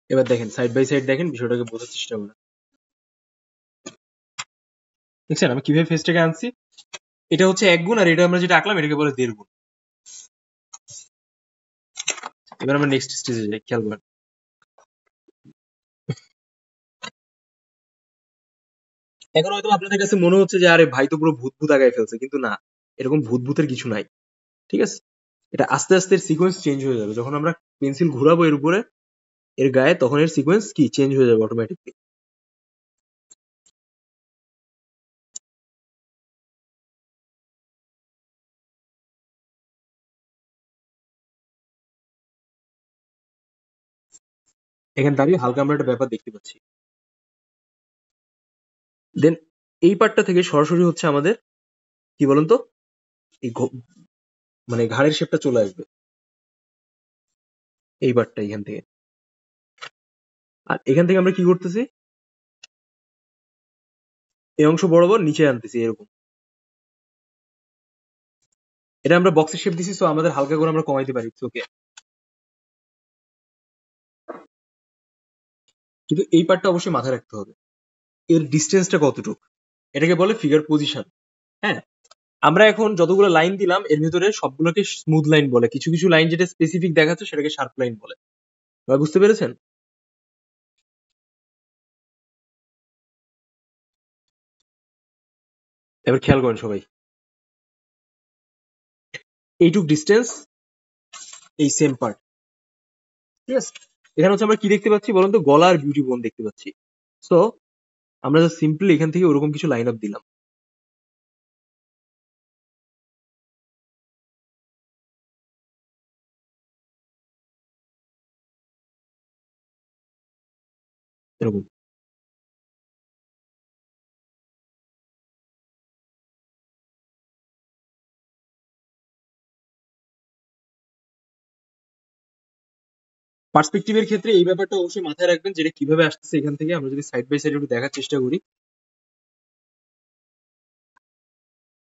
এবার দেখেন সাইড বাই সাইড দেখেন, বিষয়টাকে বোঝার চেষ্টা করেন। দেখছেন আমি কিভাবে ফেসটাকে আনছি? এটা হচ্ছে 1 গুণ, আর এটা আমরা যেটা আঁকলাম এটাকে বলে 1.5 গুণ। এবার আমরা নেক্সট স্টেজে যাই, খেয়াল করেন। এখন হয়তো আপনাদের কাছে মনে হচ্ছে যে আরে ভাই তো পুরো ভূত ভূত আগায় ফেলছে, কিন্তু না, এরকম ভূত ভূতের কিছু নাই, ঠিক আছে? এটা আস্তে আস্তে সিকোয়েন্স চেঞ্জ হয়ে যাবে যখন আমরা পেন্সিল ঘুরাবো এর উপরে, এর গায়ে, তখন এর সিকোয়েন্স কি চেঞ্জ হয়ে যাবে অটোমেটিকলি। এখানে দাঁড়িয়ে হালকা আমরা একটা ব্যাপার দেখতে পাচ্ছি। দেন এই পার্টটা থেকে সরাসরি হচ্ছে আমাদের কি বলুন তো, এই মানে ঘাড়ের শেপটা চলে আসবে এই পার্টটা এখান থেকে। আর এখান থেকে আমরা কি করতেছি, এই অংশ বরাবর নিচে আনতেছি এরকম। এটা আমরা বক্সের শেপ দিছি, তো আমাদের হালকা করে আমরা কমাইতে পারি, ওকে। কিন্তু এই পার্টটা অবশ্যই মাথায় রাখতে হবে, এর ডিস্টেন্সটা কতটুকু, এটাকে বলে ফিগার পজিশন। হ্যাঁ, আমরা এখন যতগুলো লাইন দিলাম এর ভিতরে সবগুলোকে স্মুথ লাইন বলে, কিছু কিছু লাইন যেটা স্পেসিফিক দেখাচ্ছে সেটাকে শার্প লাইন বলে। সবাই বুঝতে পেরেছেন? এবার খেয়াল করেন সবাই, এইটুক ডিস্টেন্স, এই সেম পার্ট, ঠিক আছে? এখানে হচ্ছে আমরা কি দেখতে পাচ্ছি বলুন তো, গলা আর বিউটি বোন দেখতে পাচ্ছি। সো আমরা সিম্পলি এখান থেকে ওরকম কিছু লাইন আপ দিলাম। এরকম পার্সপেক্টিভের ক্ষেত্রে এই ব্যাপারটা অবশ্যই মাথায় রাখবেন, যেটা কিভাবে আসতেছে এখান থেকে। আমরা যদি সাইড বাই সাইড একটু দেখার চেষ্টা করি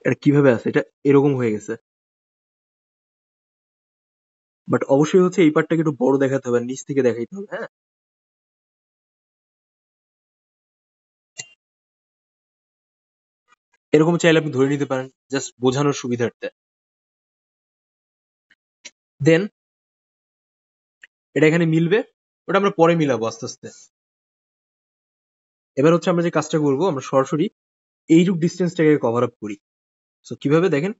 এটা কিভাবে আছে, এটা এরকম হয়ে গেছে, বাট অবশ্যই হচ্ছে এই পার্টটাকে একটু বড় দেখাতে হবে, নিচ থেকে দেখাইতে হবে। হ্যাঁ, এরকম চাইলে আপনি ধরে নিতে পারেন জাস্ট বোঝানোর সুবিধার্থে। দেন এটা এখানে মিলবে, ওটা আমরা পরে মিলাবো আস্তে আস্তে। এবার হচ্ছে আমরা যে কাজটা করবো, আমরা সরাসরি এইটুক ডিস্টেন্সটাকে কভার আপ করি। সো কিভাবে দেখেন,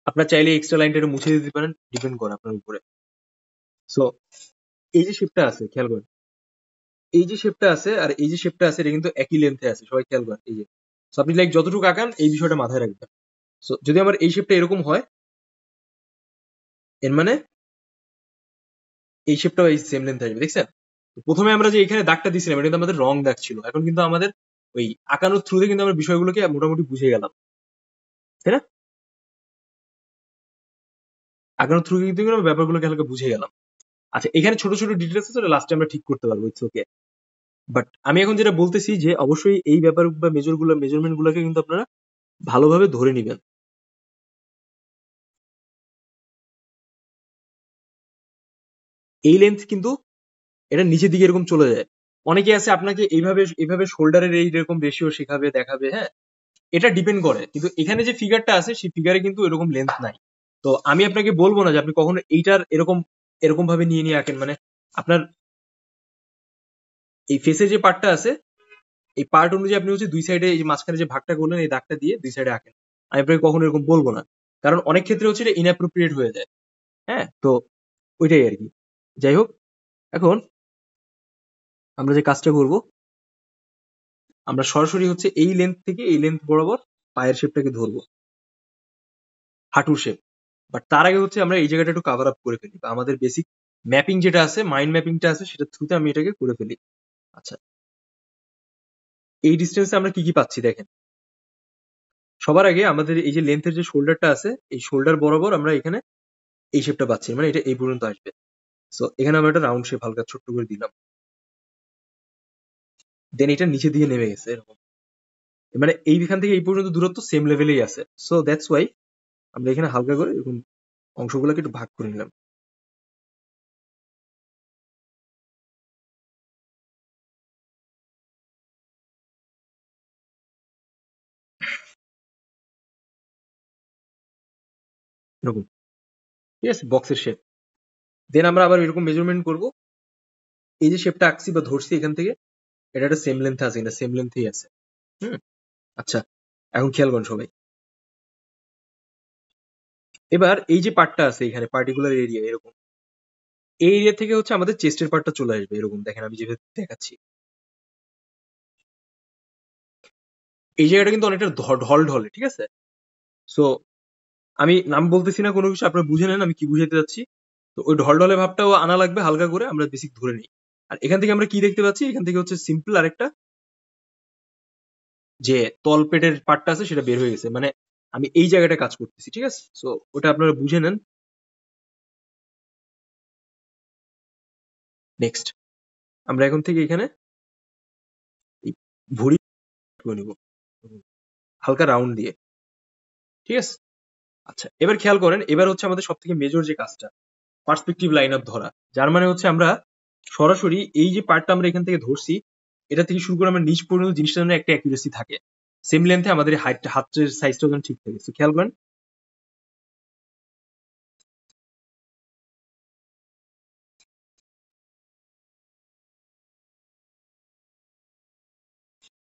আপনার চাইলে এক্সট্রা লাইনটা একটু মুছে দিতে পারেন, ডিপেন্ড করে আপনার উপরে। সো এই যে শেপটা আছে খেয়াল করেন, এই যে শেপটা আছে আর এই যে শেপটা আছে এটা কিন্তু একই লেন্থে আছে, সবাই খেয়াল করেন। এই যে সো আপনি লাইক যতটুকু আঁকান এই বিষয়টা মাথায় রাখবেন। সো যদি আমার এই শেপটা এরকম হয়, এর মানে এই শেপটাও এই সেম লেন্থ আসবে, দেখছেন? তো প্রথমে আমরা যে এখানে দাগটা দিছিলাম এটা কিন্তু আমাদের রং দাগ ছিল, এখন কিন্তু আমাদের ওই আঁকানোর থ্রুতে কিন্তু আমরা বিষয়গুলোকে মোটামুটি বুঝে গেলাম, তাই না? আঁকানোর থ্রু কিন্তু আমরা ব্যাপারগুলোকে হালকা বুঝে গেলাম। আচ্ছা, এখানে ছোট ছোট ডিটেলস আছে, লাস্টে আমরা ঠিক করতে পারবো, ইটস ওকে। বাট আমি এখন যেটা বলতেছি যে অবশ্যই এই ব্যাপার বা মেজারমেন্ট গুলোকে কিন্তু আপনারা ভালোভাবে ধরে নিবেন। এই লেন্থ কিন্তু এটা নিচের দিকে এরকম চলে যায়। অনেকে আছে আপনাকে এইভাবে এইভাবে শোল্ডারের এইরকম রেশিও শেখাবে, দেখাবে, হ্যাঁ, এটা ডিপেন্ড করে। কিন্তু এখানে যে ফিগারটা আছে সেই ফিগারে কিন্তু এরকম লেন্থ নাই। তো আমি আপনাকে বলবো না যে আপনি কখনো এইটার এরকম এরকম ভাবে নিয়ে নিয়ে আঁকেন, মানে আপনার এই ফেসের যে পার্টটা আছে এই পার্ট অনুযায়ী আপনি হচ্ছে দুই সাইডে এই যে মাঝখানে যে ভাগটা করলেন এই দাগটা দিয়ে দুই সাইডে আঁকেন। আমি আপনাকে কখনো এরকম বলবো না, কারণ অনেক ক্ষেত্রে হচ্ছে এটা ইনঅ্যাপ্রোপ্রিয়েট হয়ে যায়। হ্যাঁ, তো ওইটাই আর কি। যাই হোক, এখন আমরা যে কাজটা করব, আমরা সরাসরি হচ্ছে এই লেন্থ থেকে এই লেন্থ বরাবর পায়ের শেপটাকে ধরবো, হাঁটুর শেপ। বাট তার আগে হচ্ছে আমরা এই জায়গাটা একটু কাভার আপ করে ফেলি, বা আমাদের বেসিক ম্যাপিং যেটা আছে, মাইন্ড ম্যাপিংটা আছে, সেটা থ্রুতে আমি এটাকে করে ফেলি। আচ্ছা, এই ডিস্টেন্সে আমরা কি কি পাচ্ছি দেখেন। সবার আগে আমাদের এই যে লেন্থের যে শোল্ডারটা আছে এই শোল্ডার বরাবর আমরা এখানে এই শেপটা পাচ্ছি, মানে এটা এই পর্যন্ত আসবে। সো এখানে আমরা একটা রাউন্ড শেপ হালকা ছোট্ট করে দিলাম। দেন এটা নিচে দিয়ে নেমে গেছে এরকম, মানে এইখান থেকে এই পর্যন্ত দূরত্ব সেম লেভেলেই আছে। সো দ্যাটস ওয়াই আমরা এখানে হালকা করে এরকম অংশগুলোকে একটু ভাগ করে নিলাম। এরকম, ঠিক আছে, বক্সের শেপ। দেন আমরা আবার এরকম মেজারমেন্ট করব। এই যে শেপটা আঁকছি বা ধরছি এখান থেকে, এটা একটা সেম লেন্থে আছে, এটা সেম লেন্থেই আছে। হুম, আচ্ছা, এখন খেয়াল করুন সবাই। এবার এই যে পার্টটা আছে এখানে, পার্টিকুলার এরিয়া, এরকম এই এরিয়া থেকে হচ্ছে আমাদের চেস্টের পার্টটা চলে আসবে। এরকম দেখেন, আমি যেভাবে দেখাচ্ছি, এই জায়গাটা কিন্তু অনেকটা ঢল ঢলে, ঠিক আছে। সো আমি নাম বলতেছি না কোনো কিছু, আপনারা বুঝে নেন আমি কি বুঝাইতে যাচ্ছি। তো ওই ঢলঢলে ভাবটাও আনা লাগবে হালকা করে, আমরা বেসিক ধরে নিই। আর এখান থেকে আমরা কি দেখতে পাচ্ছি, এখান থেকে হচ্ছে সিম্পল আরেকটা যে তলপেটের পার্টটা আছে সেটা বের হয়ে গেছে, মানে আমি এই জায়গাটা কাজ করতেছি, ঠিক আছে। সো ওটা আপনারা বুঝে নেন। নেক্সট আমরা এখন থেকে এখানে এই ভুঁড়ি করে নিব হালকা রাউন্ড দিয়ে, ঠিক আছে। আচ্ছা, এবার খেয়াল করেন, এবার হচ্ছে আমাদের সব থেকে মেজর যে কাজটা, পার্সপেক্টিভ লাইন আপ ধরা। যার মানে হচ্ছে আমরা সরাসরি এই যে পার্টটা আমরা এখান থেকে ধরছি, এটা থেকে শুরু করে আমরা নিচ পর্যন্ত জিনিসটা যেন একটা অ্যাকুরেসি থাকে, সেম লেন্থে আমাদের হাতের সাইজটা যেন ঠিক থাকে। তো খেয়াল করেন,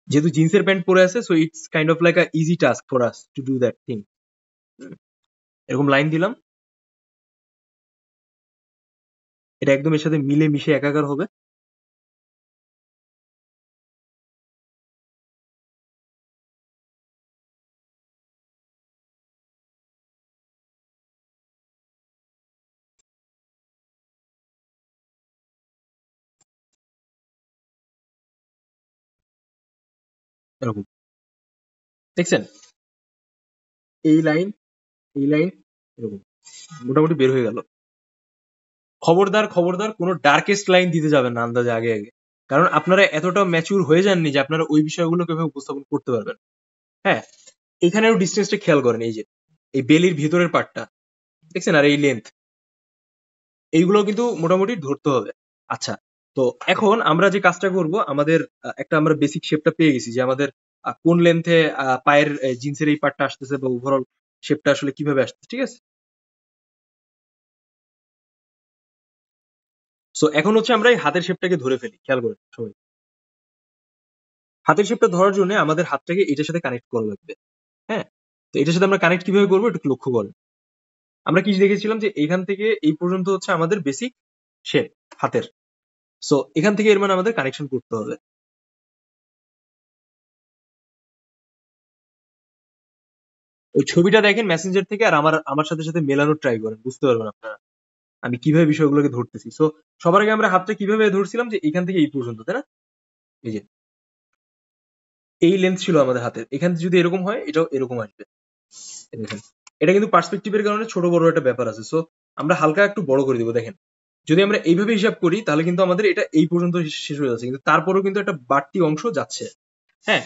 যেহেতু জিন্সের প্যান্ট পরে আছে, so it's kind of like a easy task for us to do that thing. এরকম লাইন দিলাম, এটা একদম এর সাথে মিলে মিশে একাকার হবে। এরকম দেখছেন, এই লাইন, এই লাইন, এরকম মোটামুটি বের হয়ে গেল। খবরদার খবরদার কোনো ডার্কেস্ট লাইন দিতে যাবেন না আন্দাজে আগে আগে, কারণ আপনারা এতটা ম্যাচিউর হয়ে যাননি যে আপনারা ওই বিষয়গুলোকে এভাবে উপস্থাপন করতে পারবেন। হ্যাঁ, এখানেও ডিস্টেন্সটা খেয়াল করেন, এই যে এই বেলির ভিতরের পার্টটা দেখছেন, আর এই লেন্থ, এইগুলো কিন্তু মোটামুটি ধরতে হবে। আচ্ছা, তো এখন আমরা যে কাজটা করব, আমাদের একটা আমরা বেসিক শেপটা পেয়ে গেছি যে আমাদের কোন লেন্থে পায়ের জিন্সের এই পার্টটা আসতেছে বা ওভারঅল শেপটা আসলে কিভাবে আসতেছে, ঠিক আছে। সো এখন হচ্ছে আমরা এই হাতের শেপটাকে ধরে ফেলি, খেয়াল করেন সবাই। হাতের শেপটা ধরার জন্য আমাদের হাতটাকে এটার সাথে কানেক্ট করা লাগবে। হ্যাঁ, তো এটার সাথে আমরা কানেক্ট কিভাবে করবো একটু লক্ষ্য করেন। আমরা কি দেখেছিলাম যে এখান থেকে এই পর্যন্ত হচ্ছে আমাদের বেসিক শেপ হাতের। সো এখান থেকে এর মানে আমাদের কানেকশন করতে হবে। ওই ছবিটা দেখেন মেসেঞ্জার থেকে, আর আমার আমার সাথে সাথে মেলানোর ট্রাই করেন, বুঝতে পারবেন আপনারা আমি কিভাবে বিষয়গুলোকে ধরতেছি। সো সবার আগে আমরা হাতটা কিভাবে ধরছিলাম, যে এখান থেকে এই পর্যন্ত, তাই না। এই যে এই লেন্থ ছিল আমাদের হাতের, এখান থেকে যদি এরকম হয় এটাও এরকম আসবে। এই দেখেন, এটা কিন্তু পার্সপেক্টিভের কারণে ছোট বড় একটা ব্যাপার আছে। সো আমরা হালকা একটু বড় করে দিব। দেখেন, যদি আমরা এইভাবে হিসাব করি তাহলে কিন্তু আমাদের এটা এই পর্যন্ত শেষ হয়ে যাচ্ছে, কিন্তু তারপরেও কিন্তু একটা বাড়তি অংশ যাচ্ছে। হ্যাঁ,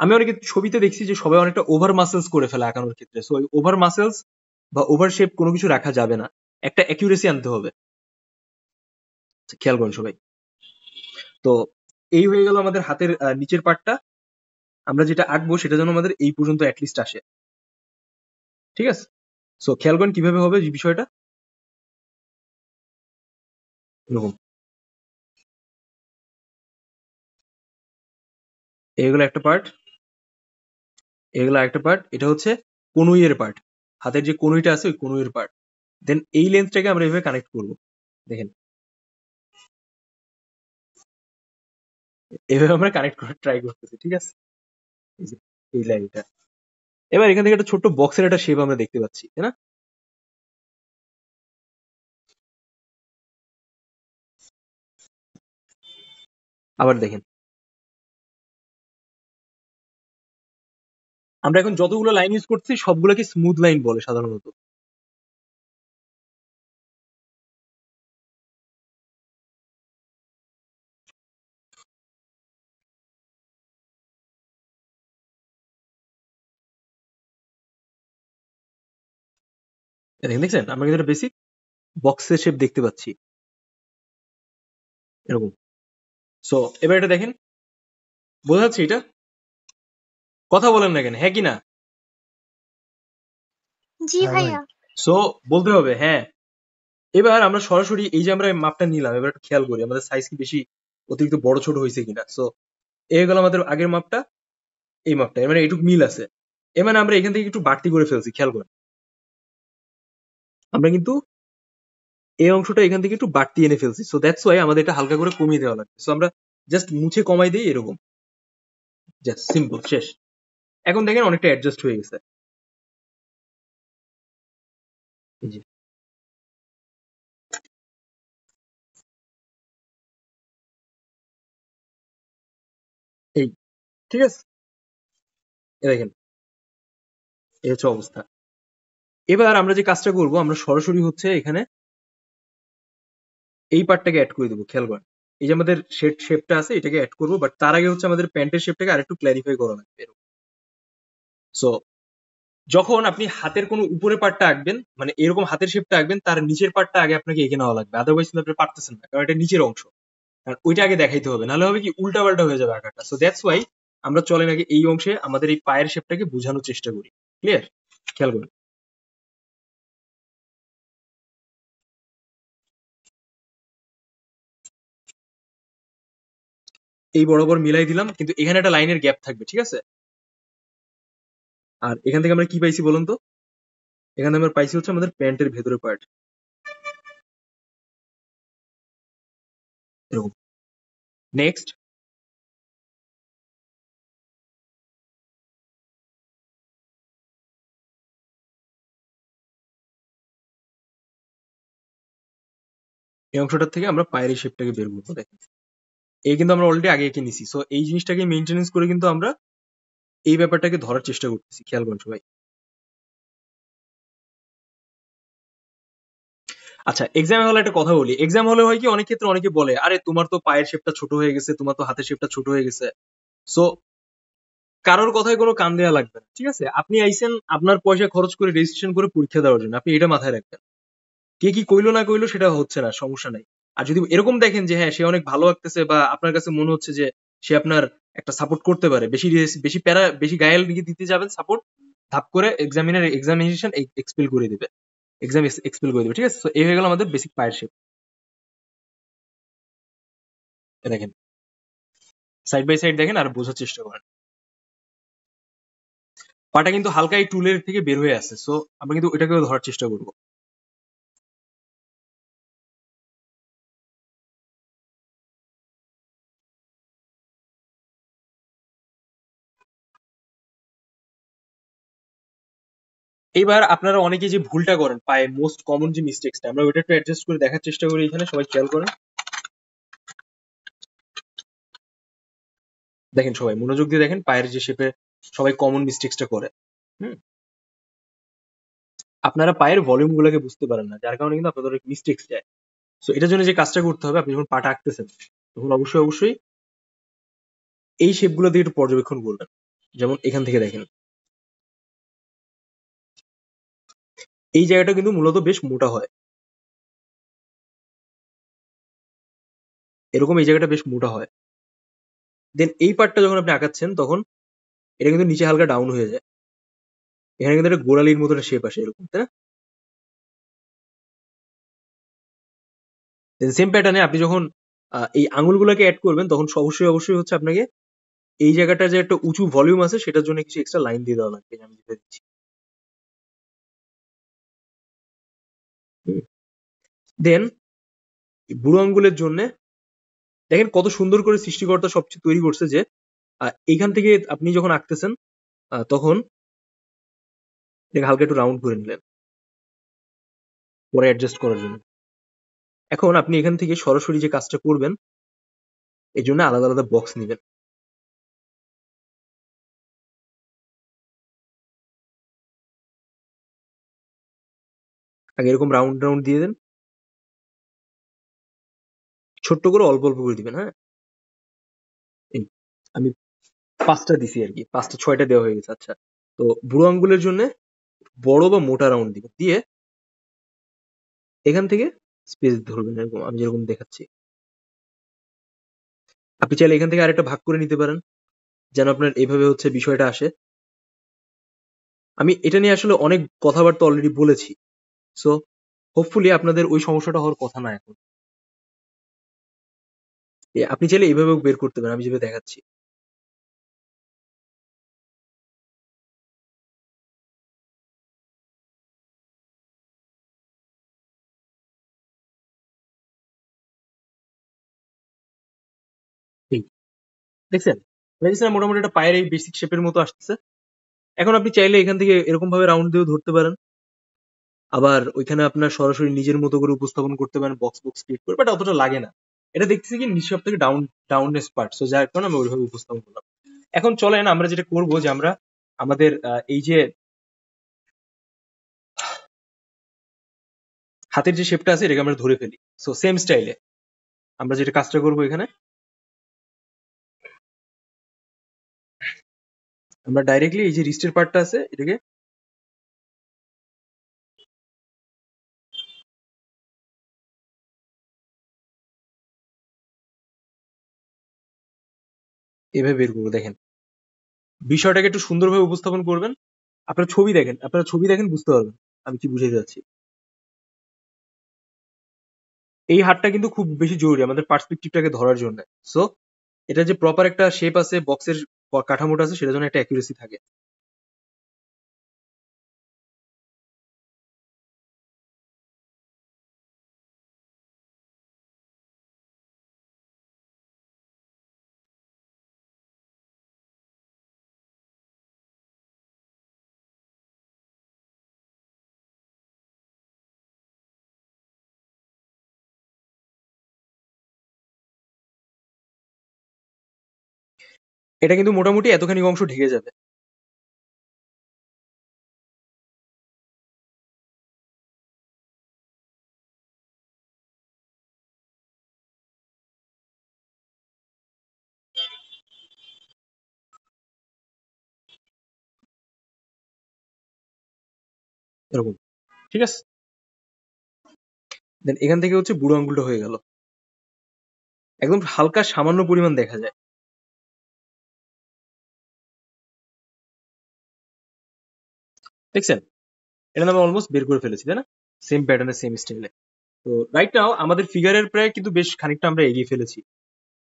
আমি অনেকে ছবিতে দেখছি যে সবাই অনেকটা ওভার মাসেলস করে ফেলে আঁকানোর ক্ষেত্রে। সো ওই ওভার মাসেলস বা ওভার শেপ কোনো কিছু রাখা যাবে না, একটা অ্যাকিউরেসি আনতে হবে। আচ্ছা, খেয়াল করুন সবাই। তো এই হয়ে গেল আমাদের হাতের নিচের পার্টটা। আমরা যেটা আঁকবো সেটা যেন আমাদের এই পর্যন্ত অ্যাটলিস্ট আসে, ঠিক আছে। সো খেয়াল করেন কিভাবে হবে এই বিষয়টা। এরকম এগুলো একটা পার্ট, এগুলো একটা পার্ট, এটা হচ্ছে কনুইয়ের পার্ট, হাতের যে কনুইটা আছে ওই কনুইয়ের পার্ট। দেন এই লেন্সটাকে আমরা এভাবে কানেক্ট করব। দেখেন, এভাবে আমরা কানেক্ট করার ট্রাই করতেছি, ঠিক আছে। এই যে এই লাইনটা, এবার এখান থেকে একটা ছোট্ট বক্সের একটা শেপ আমরা দেখতে পাচ্ছি, তাই না। আবার দেখেন, আমরা এখন যতগুলো লাইন ইউজ করছি সবগুলোকে স্মুথ লাইন বলে সাধারণত। দেখেন, দেখছেন আমরা কিন্তু বেসিক বক্সের শেপ দেখতে পাচ্ছি, এরকম। সো এবার এটা দেখেন, বোঝা যাচ্ছে এটা, কথা বলেন না কেন, হ্যাঁ কি না। জি হ্যাঁ ভাই। ভাইয়া। সো বলতে হবে হ্যাঁ। এবার আমরা সরাসরি এই যে আমরা মাপটা নিলাম, এবার একটু খেয়াল করি আমাদের সাইজ কি বেশি অতিরিক্ত বড় ছোট হয়েছে কিনা। সো এই গেল আমাদের আগের মাপটা, এই মাপটা, এর মানে এইটুকু মিল আছে। এর মানে আমরা এখান থেকে একটু বাড়তি করে ফেলছি, খেয়াল করেন। আমরা কিন্তু এই অংশটা এখান থেকে একটু বাড়তি এনে ফেলছি। সো দ্যাটস ওয়াই আমাদের এটা হালকা করে কমিয়ে দেওয়া লাগবে। সো আমরা জাস্ট মুছে কমাই দিই এরকম, জাস্ট সিম্পল, শেষ। এখন দেখেন অনেকটা অ্যাডজাস্ট হয়ে গেছে। এই যে এই, ঠিক আছে, এ দেখেন এই হচ্ছে অবস্থা। এবার আমরা যে কাজটা করব, আমরা সরাসরি হচ্ছে এখানে এই পার্টটাকে অ্যাড করে দেবো, খেয়াল করেন। এই যে আমাদের শেপটা আছে এটাকে অ্যাড করবো, বাট তার আগে হচ্ছে আমাদের প্যান্টের শেপটাকে আরেকটু ক্ল্যারিফাই করা লাগবে। সো যখন আপনি হাতের কোনো উপরের পার্টটা আঁকবেন, মানে এরকম হাতের শেপটা আঁকবেন, তার নিচের পার্টটা আগে আপনাকে এঁকে নেওয়া লাগবে, আদারওয়াইজ কিন্তু আপনি পারতেছেন না, কারণ এটা নিচের অংশ। কারণ ওইটা আগে দেখাইতে হবে, নাহলে হবে কি উল্টা পাল্টা হয়ে যাবে আঁকাটা। সো দ্যাটস ওয়াই আমরা চলেন আগে এই অংশে আমাদের এই পায়ের শেপটাকে বোঝানোর চেষ্টা করি। ক্লিয়ার? খেয়াল করুন। এই বরাবর মিলাই দিলাম, কিন্তু এখানে একটা লাইনের গ্যাপ থাকবে, ঠিক আছে? আর এখান থেকে আমরা কি পাইছি বলুন তো? এখান থেকে আমরা পাইছি হচ্ছে আমাদের প্যান্টের ভেতরের পার্ট, এরকম। নেক্সট, এই অংশটার থেকে আমরা পায়ের এই শেপটাকে বের করবো। দেখেন এই কিন্তু আমরা অলরেডি আগে এঁকে নিছি। সো এই জিনিসটাকে মেনটেনেন্স করে কিন্তু আমরা এই ব্যাপারটাকে ধরার চেষ্টা করতেছি, খেয়াল করুন সবাই। আচ্ছা, এক্সাম হলে একটা কথা বলি। এক্সাম হলে হয় কি, অনেক ক্ষেত্রে অনেকে বলে, আরে তোমার তো পায়ের শেপটা ছোট হয়ে গেছে, তোমার তো হাতের শেপটা ছোট হয়ে গেছে। সো কারোর কথায় কোনো কান দেওয়া লাগবে না, ঠিক আছে? আপনি আইসেন আপনার পয়সা খরচ করে রেজিস্ট্রেশন করে পরীক্ষা দেওয়ার জন্য, আপনি এটা মাথায় রাখবেন। কে কি কইলো না কইলো সেটা হচ্ছে না, সমস্যা নাই। আর যদি এরকম দেখেন যে হ্যাঁ সে অনেক ভালো আঁকতেছে, বা আপনার কাছে মনে হচ্ছে যে সে আপনার একটা সাপোর্ট করতে পারে, বেশি বেশি প্যারা বেশি গায়াল দিতে যাবেন সাপোর্ট, ধাপ করে এক্সামিনেশন এক্সপেল করে দিবে, এক্সাম এক্সপেল করে দিবে, ঠিক আছে? তো এই হয়ে গেল আমাদের বেসিক পায়ের শেপ। দেখেন সাইড বাই সাইড দেখেন আর বোঝার চেষ্টা করেন। পাটা কিন্তু হালকা এই টুলের থেকে বের হয়ে আসছে। সো আমরা কিন্তু ওইটাকেও ধরার চেষ্টা করবো। এবার আপনারা অনেকে যে ভুলটা করেন পায়ে, মোস্ট কমন যে মিস্টেক্সটা, আমরা ওইটা একটু অ্যাডজাস্ট করে দেখার চেষ্টা করি এখানে, সবাই খেয়াল করেন। দেখেন সবাই মনোযোগ দিয়ে দেখেন পায়ের যে শেপে সবাই কমন মিস্টেক্সটা করে। হুম, আপনারা পায়ের ভলিউম গুলোকে বুঝতে পারেন না, যার কারণে কিন্তু আপনাদের অনেক মিস্টেক্স যায়। সো এটার জন্য যে কাজটা করতে হবে, আপনি যখন পাটা আঁকতেছেন তখন অবশ্যই অবশ্যই এই শেপ গুলো দিয়ে একটু পর্যবেক্ষণ করবেন। যেমন এখান থেকে দেখেন এই জায়গাটা কিন্তু মূলত বেশ মোটা হয়, এরকম এই জায়গাটা বেশ মোটা হয়। দেন এই পার্টটা যখন আপনি আঁকাচ্ছেন তখন এটা কিন্তু নিচে হালকা ডাউন হয়ে যায়, এখানে কিন্তু একটা গোড়ালির মতো একটা শেপ আসে এরকম, তাই না? সেম প্যাটার্নে আপনি যখন এই আঙুলগুলোকে অ্যাড করবেন তখন অবশ্যই অবশ্যই হচ্ছে আপনাকে এই জায়গাটা যে একটা উঁচু ভলিউম আছে সেটার জন্য কিছু এক্সট্রা লাইন দিয়ে দেওয়া লাগবে, আমি যেটা দিচ্ছি। দেন বুড়ো আঙ্গুলের জন্য দেখেন কত সুন্দর করে সৃষ্টিকর্তা সবচেয়ে তৈরি করছে, যে এইখান থেকে আপনি যখন আঁকতেছেন তখন এটাকে হালকা একটু রাউন্ড করে নিলেন পরে অ্যাডজাস্ট করার জন্য। এখন আপনি এখান থেকে সরাসরি যে কাজটা করবেন এই জন্য আলাদা আলাদা বক্স নেবেন। আগে এরকম রাউন্ড রাউন্ড দিয়ে দেন, ছোট্ট করে অল্প অল্প করে দিবেন। হ্যাঁ, এই আমি 5টা দিছি আর কি, 5টা 6টা দেওয়া হয়ে গেছে। আচ্ছা, তো বুড়ো আঙ্গুলের জন্য বড় বা মোটা রাউন্ড দিবেন, দিয়ে এখান থেকে স্পেস ধরবেন এরকম, আমি যেরকম দেখাচ্ছি। আপনি চাইলে এখান থেকে আরেকটা ভাগ করে নিতে পারেন, যেন আপনার এইভাবে হচ্ছে বিষয়টা আসে। আমি এটা নিয়ে আসলে অনেক কথাবার্তা অলরেডি বলেছি, সো হোপফুলি আপনাদের ওই সমস্যাটা হওয়ার কথা না এখন। আপনি চাইলে এইভাবেও বের করতে পারেন, আমি যেভাবে দেখাচ্ছি। এই দেখছেন, দেখছেন মোটামুটি একটা পায়ের এই বেসিক শেপের মতো আসতেছে। এখন আপনি চাইলে এখান থেকে এরকম ভাবে রাউন্ড দিয়েও ধরতে পারেন, আবার ওইখানে আপনার সরাসরি নিজের মতো করে উপস্থাপন করতে পারেন বক্স বক্স ক্রিয়েট করে, বাট অতটা লাগে না। এটা দেখতেছি কি নিচ সব থেকে ডাউনেস্ট পার্ট, সো যার কারণে আমি ওইভাবে উপস্থাপন করলাম। এখন চলেন আমরা যেটা করবো যে আমরা আমাদের এই যে হাতের যে শেপটা আছে এটাকে আমরা ধরে ফেলি। সো সেম স্টাইলে আমরা যেটা কাজটা করবো এখানে, আমরা ডাইরেক্টলি এই যে রিস্টের পার্টটা আছে এটাকে এভাবে বের করবো। দেখেন বিষয়টাকে একটু সুন্দরভাবে উপস্থাপন করবেন। আপনারা ছবি দেখেন বুঝতে পারবেন আমি কি বুঝাতে যাচ্ছি। এই হাতটা কিন্তু খুব বেশি জরুরি আমাদের পার্সপেক্টিভটাকে ধরার জন্য। সো এটা যে প্রপার একটা শেপ আছে, বক্সের কাঠামোটা আছে, সেটার জন্য একটা অ্যাকুরেসি থাকে। এটা কিন্তু মোটামুটি এতখানি অংশ ঢেকে যাবে এরকম, ঠিক আছে। দেন এখান থেকে হচ্ছে বুড়ো আঙ্গুলটা হয়ে গেল, একদম হালকা সামান্য পরিমাণ দেখা যায়। দেখছেন, এটা আমরা অলমোস্ট বের করে ফেলেছি, তাই না? সেম প্যাটার্নের সেম স্টাইলে। তো রাইট নাও আমাদের ফিগারের প্রায় কিন্তু বেশ খানিকটা আমরা এগিয়ে ফেলেছি।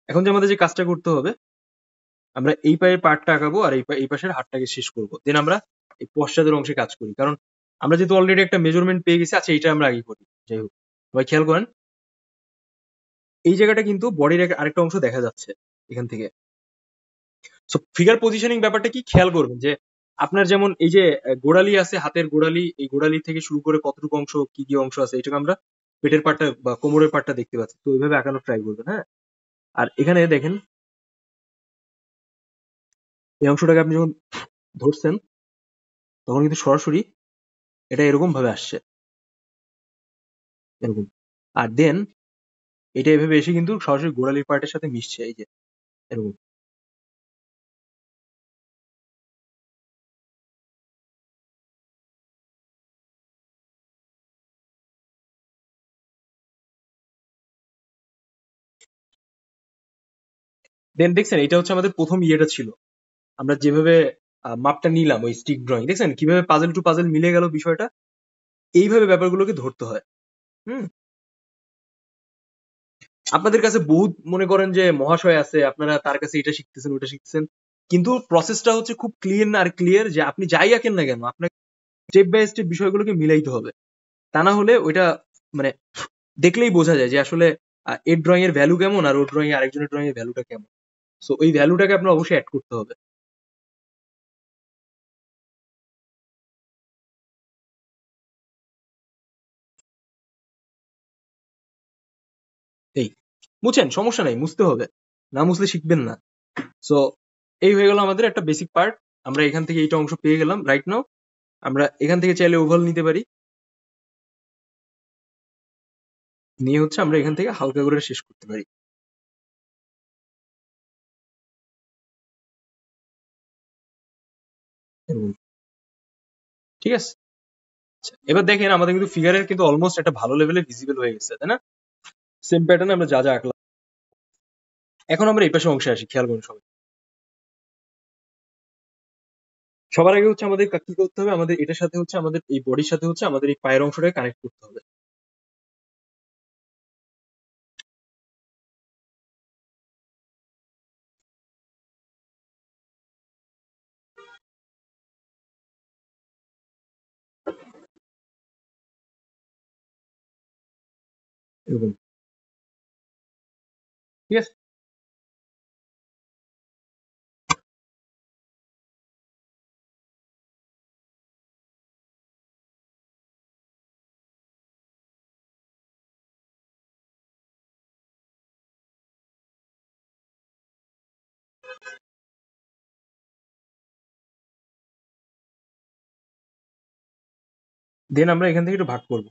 এখন যে আমাদের যে কাজটা করতে হবে, আমরা এই পায়ের পার্টটা আঁকাবো আর এই পাশের হাতটাকে শেষ করবো। দেন আমরা এই পশ্চাদের অংশে কাজ করি, কারণ আমরা যেহেতু অলরেডি একটা মেজারমেন্ট পেয়ে গেছি। আচ্ছা, এইটা আমরা আগে করি। যাই হোক, সবাই খেয়াল করেন, এই জায়গাটা কিন্তু বডির আরেকটা অংশ দেখা যাচ্ছে এখান থেকে। সো ফিগার পজিশনিং ব্যাপারটা কি খেয়াল করবেন যে আপনার যেমন এই যে গোড়ালি আছে, হাতের গোড়ালি, এই গোড়ালি থেকে শুরু করে কতটুকু অংশ কি কি অংশ আছে এটাকে আমরা পেটের পাটটা বা কোমরের পাটটা দেখতে পাচ্ছি। তো ওইভাবে আঁকানোর ট্রাই করবেন, হ্যাঁ। আর এখানে দেখেন এই অংশটাকে আপনি যখন ধরছেন তখন কিন্তু সরাসরি এটা এরকম ভাবে আসছে, এরকম। আর দেন এটা এভাবে এসে কিন্তু সরাসরি গোড়ালির পার্টের সাথে মিশছে, এই যে এরকম। দেন দেখছেন এটা হচ্ছে আমাদের প্রথম ইয়েটা ছিল, আমরা যেভাবে মাপটা নিলাম ওই স্টিক ড্রয়িং, দেখছেন কিভাবে পাজল টু পাজল মিলে গেল বিষয়টা। এইভাবে ব্যাপারগুলোকে ধরতে হয়। হুম। আপনাদের কাছে বহুত মনে করেন যে মহাশয় আছে, আপনারা তার কাছে এটা শিখতেছেন ওটা শিখতেছেন, কিন্তু প্রসেসটা হচ্ছে খুব ক্লিয়ার যে আপনি যাই আঁকেন না কেন আপনাকে স্টেপ বাই স্টেপ বিষয়গুলোকে মিলাইতে হবে। তা না হলে ওইটা মানে দেখলেই বোঝা যায় যে আসলে এর ড্রয়িং এর ভ্যালু কেমন আর ওর ড্রয়িং এ আরেকজনের ড্রয়িং এর ভ্যালুটা কেমন। সো ওই ভ্যালুটাকে আপনার অবশ্যই অ্যাড করতে হবে। এই মুছেন, সমস্যা নাই, মুছতে হবে, না মুছলে শিখবেন না। সো এই হয়ে গেল আমাদের একটা বেসিক পার্ট। আমরা এখান থেকে এইটা অংশ পেয়ে গেলাম। রাইট নাও আমরা এখান থেকে চাইলে ওভাল নিতে পারি, নিয়ে হচ্ছে আমরা এখান থেকে হালকা করে শেষ করতে পারি, এরকম। ঠিক আছে। আচ্ছা, এবার দেখেন আমাদের কিন্তু ফিগারের কিন্তু অলমোস্ট একটা ভালো লেভেলে ভিজিবল হয়ে গেছে, তাই না? সেম প্যাটার্নে আমরা যা যা আঁকলাম। এখন আমরা এই পাশে অংশে আসি, খেয়াল করুন সবাই। সবার আগে হচ্ছে আমাদের কি করতে হবে, আমাদের এটার সাথে হচ্ছে আমাদের এই বডির সাথে হচ্ছে আমাদের এই পায়ের অংশটাকে কানেক্ট করতে হবে। এরকম, ঠিক আছে। দেন আমরা এখান থেকে একটু ভাগ করবো।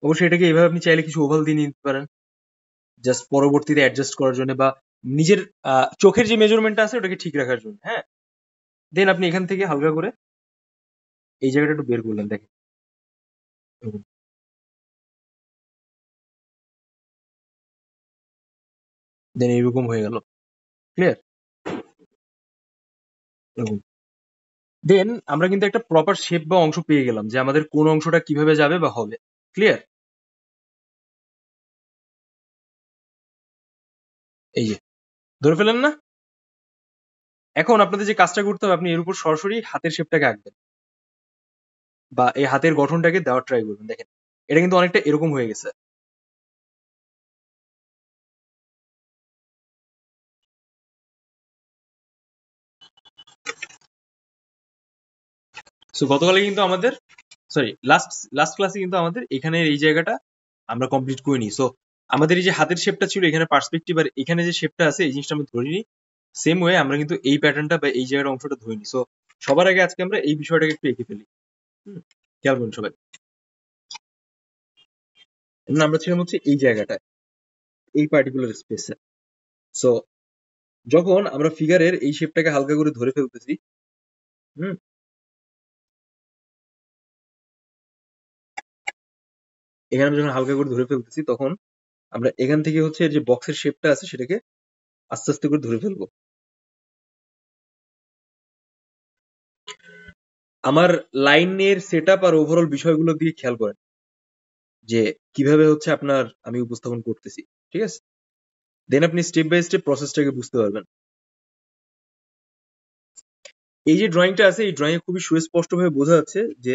অবশ্যই এটাকে এইভাবে আপনি চাইলে কিছু ওভাল দিয়ে নিতে পারেন, জাস্ট পরবর্তীতে অ্যাডজাস্ট করার জন্য বা নিজের চোখের যে মেজারমেন্টটা আছে ওটাকে ঠিক রাখার জন্য। হ্যাঁ, দেন আপনি এখান থেকে হালকা করে এই জায়গাটা একটু বের করলেন, দেখেন এরকম। দেন এইরকম হয়ে গেল, ক্লিয়ার। এরকম। দেন আমরা কিন্তু একটা প্রপার শেপ বা অংশ পেয়ে গেলাম যে আমাদের কোন অংশটা কিভাবে যাবে বা হবে, ক্লিয়ার। এই যে ধরে ফেলেন না। এখন আপনাদের যে কাজটা করতে হবে, আপনি এর উপর সরাসরি হাতের শেপটাকে আঁকবেন বা এই হাতের গঠনটাকে দেওয়ার ট্রাই করবেন। দেখেন এটা কিন্তু অনেকটা এরকম হয়ে গেছে। সো গতকালে কিন্তু আমাদের লাস্ট ক্লাসে কিন্তু আমাদের এখানের এই জায়গাটা আমরা কমপ্লিট করিনি। সো আমাদের এই যে হাতের শেপটা ছিল, এখানে পার্সপেক্টিভ আর এখানে যে শেপটা আছে এই জিনিসটা আমরা ধরিনি। সেম ওয়ে আমরা কিন্তু এই প্যাটার্নটা বা এই জায়গার অংশটা ধরিনি। সো সবার আগে আজকে আমরা এই বিষয়টাকে একটু এঁকে ফেলি। খেয়াল করুন সবাই, আমরা ছিলাম হচ্ছে এই জায়গাটায়, এই পার্টিকুলার স্পেসে। সো যখন আমরা ফিগারের এই শেপটাকে হালকা করে ধরে ফেলতেছি, হুম, এখানে আমরা যখন হালকা করে ধরে ফেলতেছি তখন আমরা এখান থেকে হচ্ছে এর যে বক্সের শেপটা আছে সেটাকে আস্তে আস্তে করে ধরে ফেলবো। আমার লাইনের সেট আপ আর ওভারঅল বিষয়গুলো দিয়ে খেয়াল করেন যে কিভাবে হচ্ছে আপনার আমি উপস্থাপন করতেছি, ঠিক আছে। দেন আপনি স্টেপ বাই স্টেপ প্রসেসটাকে বুঝতে পারবেন। এই যে ড্রয়িংটা আছে এই ড্রয়িং খুবই সুস্পষ্ট ভাবে বোঝা যাচ্ছে যে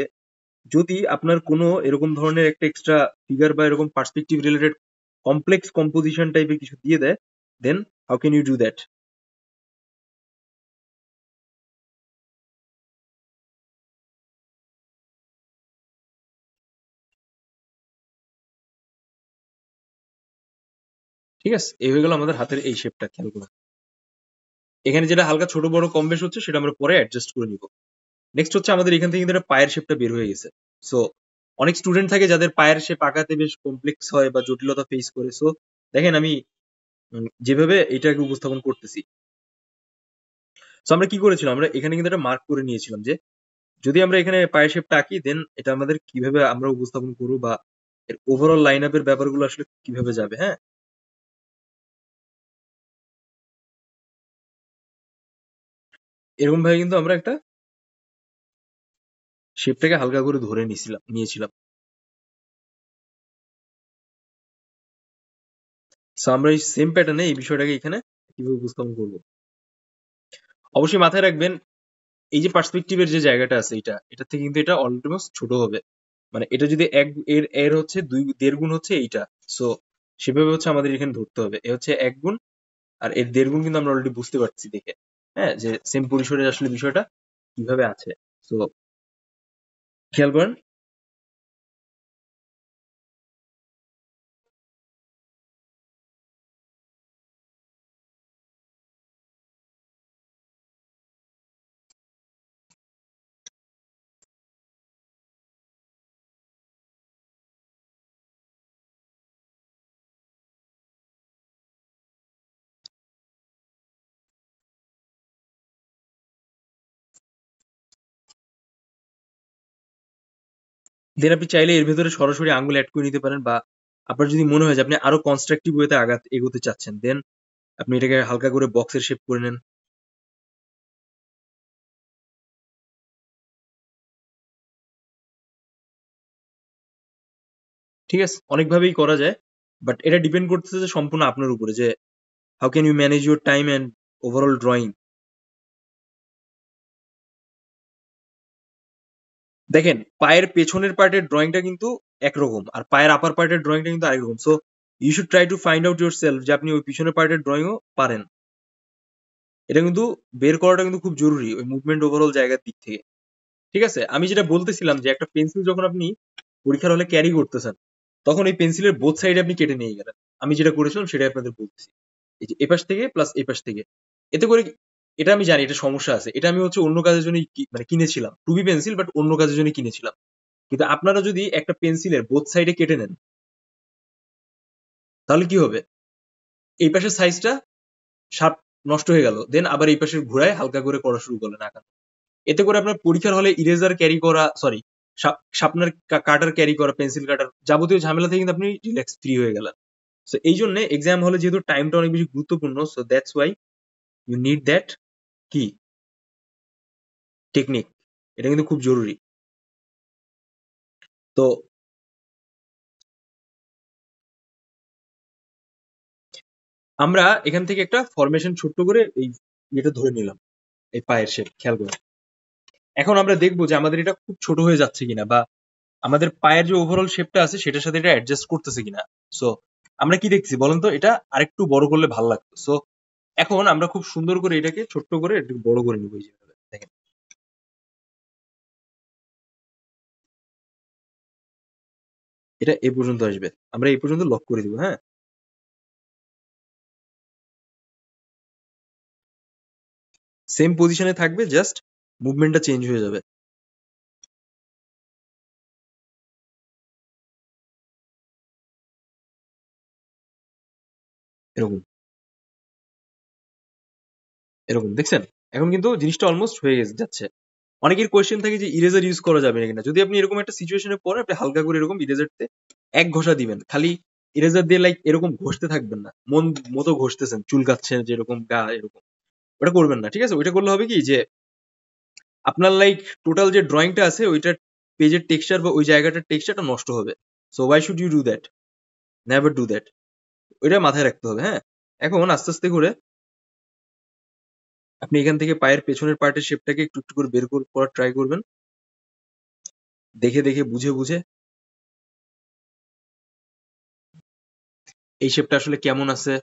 যদি আপনার কোনো এরকম ধরনের একটা এক্সট্রা ফিগার বা এরকম পার্সপেক্টিভ রিলেটেড কমপ্লেক্স কম্পোজিশন টাইপের কিছু দিয়ে দেয়, then how can you do that. ঠিক আছে, এই হয়ে গেল আমাদের হাতের এই শেপটা, খেয়াল করুন। এখানে যেটা হালকা ছোট বড় কম বেশ হচ্ছে সেটা আমরা পরে অ্যাডজাস্ট করে নিব। নেক্সট হচ্ছে আমাদের এখান থেকে কিন্তু একটা পায়ের শেপটা বের হয়ে গেছে। সো অনেক স্টুডেন্ট থাকে যাদের পায়ের শেপ আঁকাতে বেশ কমপ্লেক্স হয় বা জটিলতা ফেস করে। সো দেখেন আমি যেভাবে এটাকে উপস্থাপন করতেছি। সো আমরা কি করেছিলাম, আমরা এখানে কিন্তু একটা মার্ক করে নিয়েছিলাম যে যদি আমরা এখানে পায়ের শেপটা আঁকি দেন এটা আমাদের কিভাবে আমরা উপস্থাপন করবো বা এর ওভারঅল লাইন আপের ব্যাপারগুলো আসলে কিভাবে যাবে। হ্যাঁ, এরকম ভাবে কিন্তু আমরা একটা শেপটাকে হালকা করে ধরে নিয়েছিলাম। সো আমরা এই সেম প্যাটার্নে এই বিষয়টাকে এখানে কিভাবে উপস্থাপন করবো। অবশ্যই মাথায় রাখবেন এই যে পার্সপেক্টিভের যে জায়গাটা আছে এটা থেকে কিন্তু এটা অলমোস্ট ছোট হবে। মানে এটা যদি এক এর এর হচ্ছে 2.5 গুণ হচ্ছে এইটা। সো সেভাবে হচ্ছে আমাদের এখানে ধরতে হবে। এ হচ্ছে 1 গুণ আর এর 1.5 গুণ কিন্তু আমরা অলরেডি বুঝতে পারছি দেখে। হ্যাঁ, যে সেম পরিসরে আসলে বিষয়টা কিভাবে আছে। সো খেয়াল করেন। দেন আপনি চাইলে এর ভেতরে সরাসরি আঙ্গুল অ্যাড করে নিতে পারেন বা আপনার যদি মনে হয় যে আপনি আরো কনস্ট্রাকটিভ ওয়েতে এগোতে চাচ্ছেন দেন আপনি এটাকে হালকা করে বক্সের শেপ করে নেন। ঠিক আছে, অনেকভাবেই করা যায়, বাট এটা ডিপেন্ড করতেছে যে সম্পূর্ণ আপনার উপরে যে how can you manage your time and overall drawing. দেখেন পায়ের পেছনের পার্টের ড্রয়িংটা কিন্তু একরকম, আর পায়ের আপার পার্টের ড্রয়িংটা কিন্তু আরেক রকম। So you should try to find out yourself যে আপনি ওই পিছনের পার্টের ড্রয়িংও পারেন। এটা কিন্তু বের করাটা কিন্তু খুব জরুরি ওই মুভমেন্ট ওভারঅল জায়গার দিক থেকে। ঠিক আছে, আমি যেটা বলতেছিলাম যে একটা পেন্সিল যখন আপনি পরীক্ষার হলে ক্যারি করতেছেন, তখন এই পেন্সিলের বোথ সাইডে আপনি কেটে নিয়ে গেলেন। আমি যেটা করেছিলাম সেটাই আপনাদের বলতেছি, এই যে এপাশ থেকে প্লাস এপাশ থেকে। এতে করে এটা আমি জানি এটা সমস্যা আছে, এটা আমি হচ্ছে অন্য কাজের জন্য মানে কিনেছিলাম, টুবি পেন্সিল, বাট অন্য কাজের জন্য কিনেছিলাম। কিন্তু আপনারা যদি একটা পেন্সিলের বোথ সাইডে কেটে নেন, তাহলে কি হবে, এই পাশের সাইজটা শার্প নষ্ট হয়ে গেল, দেন আবার এই পাশের ঘুরায় হালকা করে করা শুরু করলেন আঁকা। এতে করে আপনার পরীক্ষার হলে ইরেজার ক্যারি করা, সরি শার্পনার কাটার ক্যারি করা, পেন্সিল কাটার যাবতীয় ঝামেলা থেকে কিন্তু আপনি রিল্যাক্স ফ্রি হয়ে গেলেন। সো এই জন্য এক্সাম হলে যেহেতু টাইমটা অনেক বেশি গুরুত্বপূর্ণ, so that's why you need that কি টেকনিক, এটা কিন্তু খুব জরুরি। তো আমরা এখান থেকে একটা ফরমেশন ছোট্ট করে এই এটা ধরে নিলাম, এই পায়ের শেপ খেয়াল করে। এখন আমরা দেখবো যে আমাদের এটা খুব ছোট হয়ে যাচ্ছে কিনা, বা আমাদের পায়ের যে ওভারঅল শেপটা আছে সেটার সাথে এটা অ্যাডজাস্ট করতেছে কিনা। সো আমরা কি দেখছি বলেন তো, এটা আরেকটু বড় করলে ভালো লাগতো। সো এখন আমরা খুব সুন্দর করে এটাকে ছোট্ট করে একটু বড় করে নিব। দেখেন এটা এই পর্যন্ত আসবে, আমরা এই পর্যন্ত লক করে দিব। হ্যাঁ, সেম পজিশনে থাকবে, জাস্ট মুভমেন্টটা চেঞ্জ হয়ে যাবে। এরকম এরকম দেখছেন, এখন কিন্তু জিনিসটা অলমোস্ট হয়ে যাচ্ছে। অনেকের কোয়েশ্চেন থাকে যে ইরেজার ইউজ করা যাবে না কিনা। যদি আপনি এরকম একটা সিচুয়েশনে পড়েন, আপনি হালকা করে এরকম ইরেজারতে এক ঘষা দিবেন, খালি ইরেজার দিয়ে লাইক এরকম ঘষতে থাকবেন না, মন মতো ঘষতেছেন, চুলকাচ্ছেন যেরকম গা এরকম, ওটা করবেন না। ঠিক আছে, ওইটা করলে হবে কি যে আপনার লাইক টোটাল যে ড্রয়িংটা আছে ওইটার পেজের টেক্সচার বা ওই জায়গাটার টেক্সচারটা নষ্ট হবে। So why should you do that, never do that, ওইটা মাথায় রাখতে হবে। হ্যাঁ, এখন আস্তে আস্তে করে আপনি এখান থেকে পায়ের পেছনের পার্টের শেপটাকে একটু একটু করে বের করার ট্রাই করবেন, দেখে দেখে বুঝে বুঝে এই শেপটা আসলে কেমন আছে।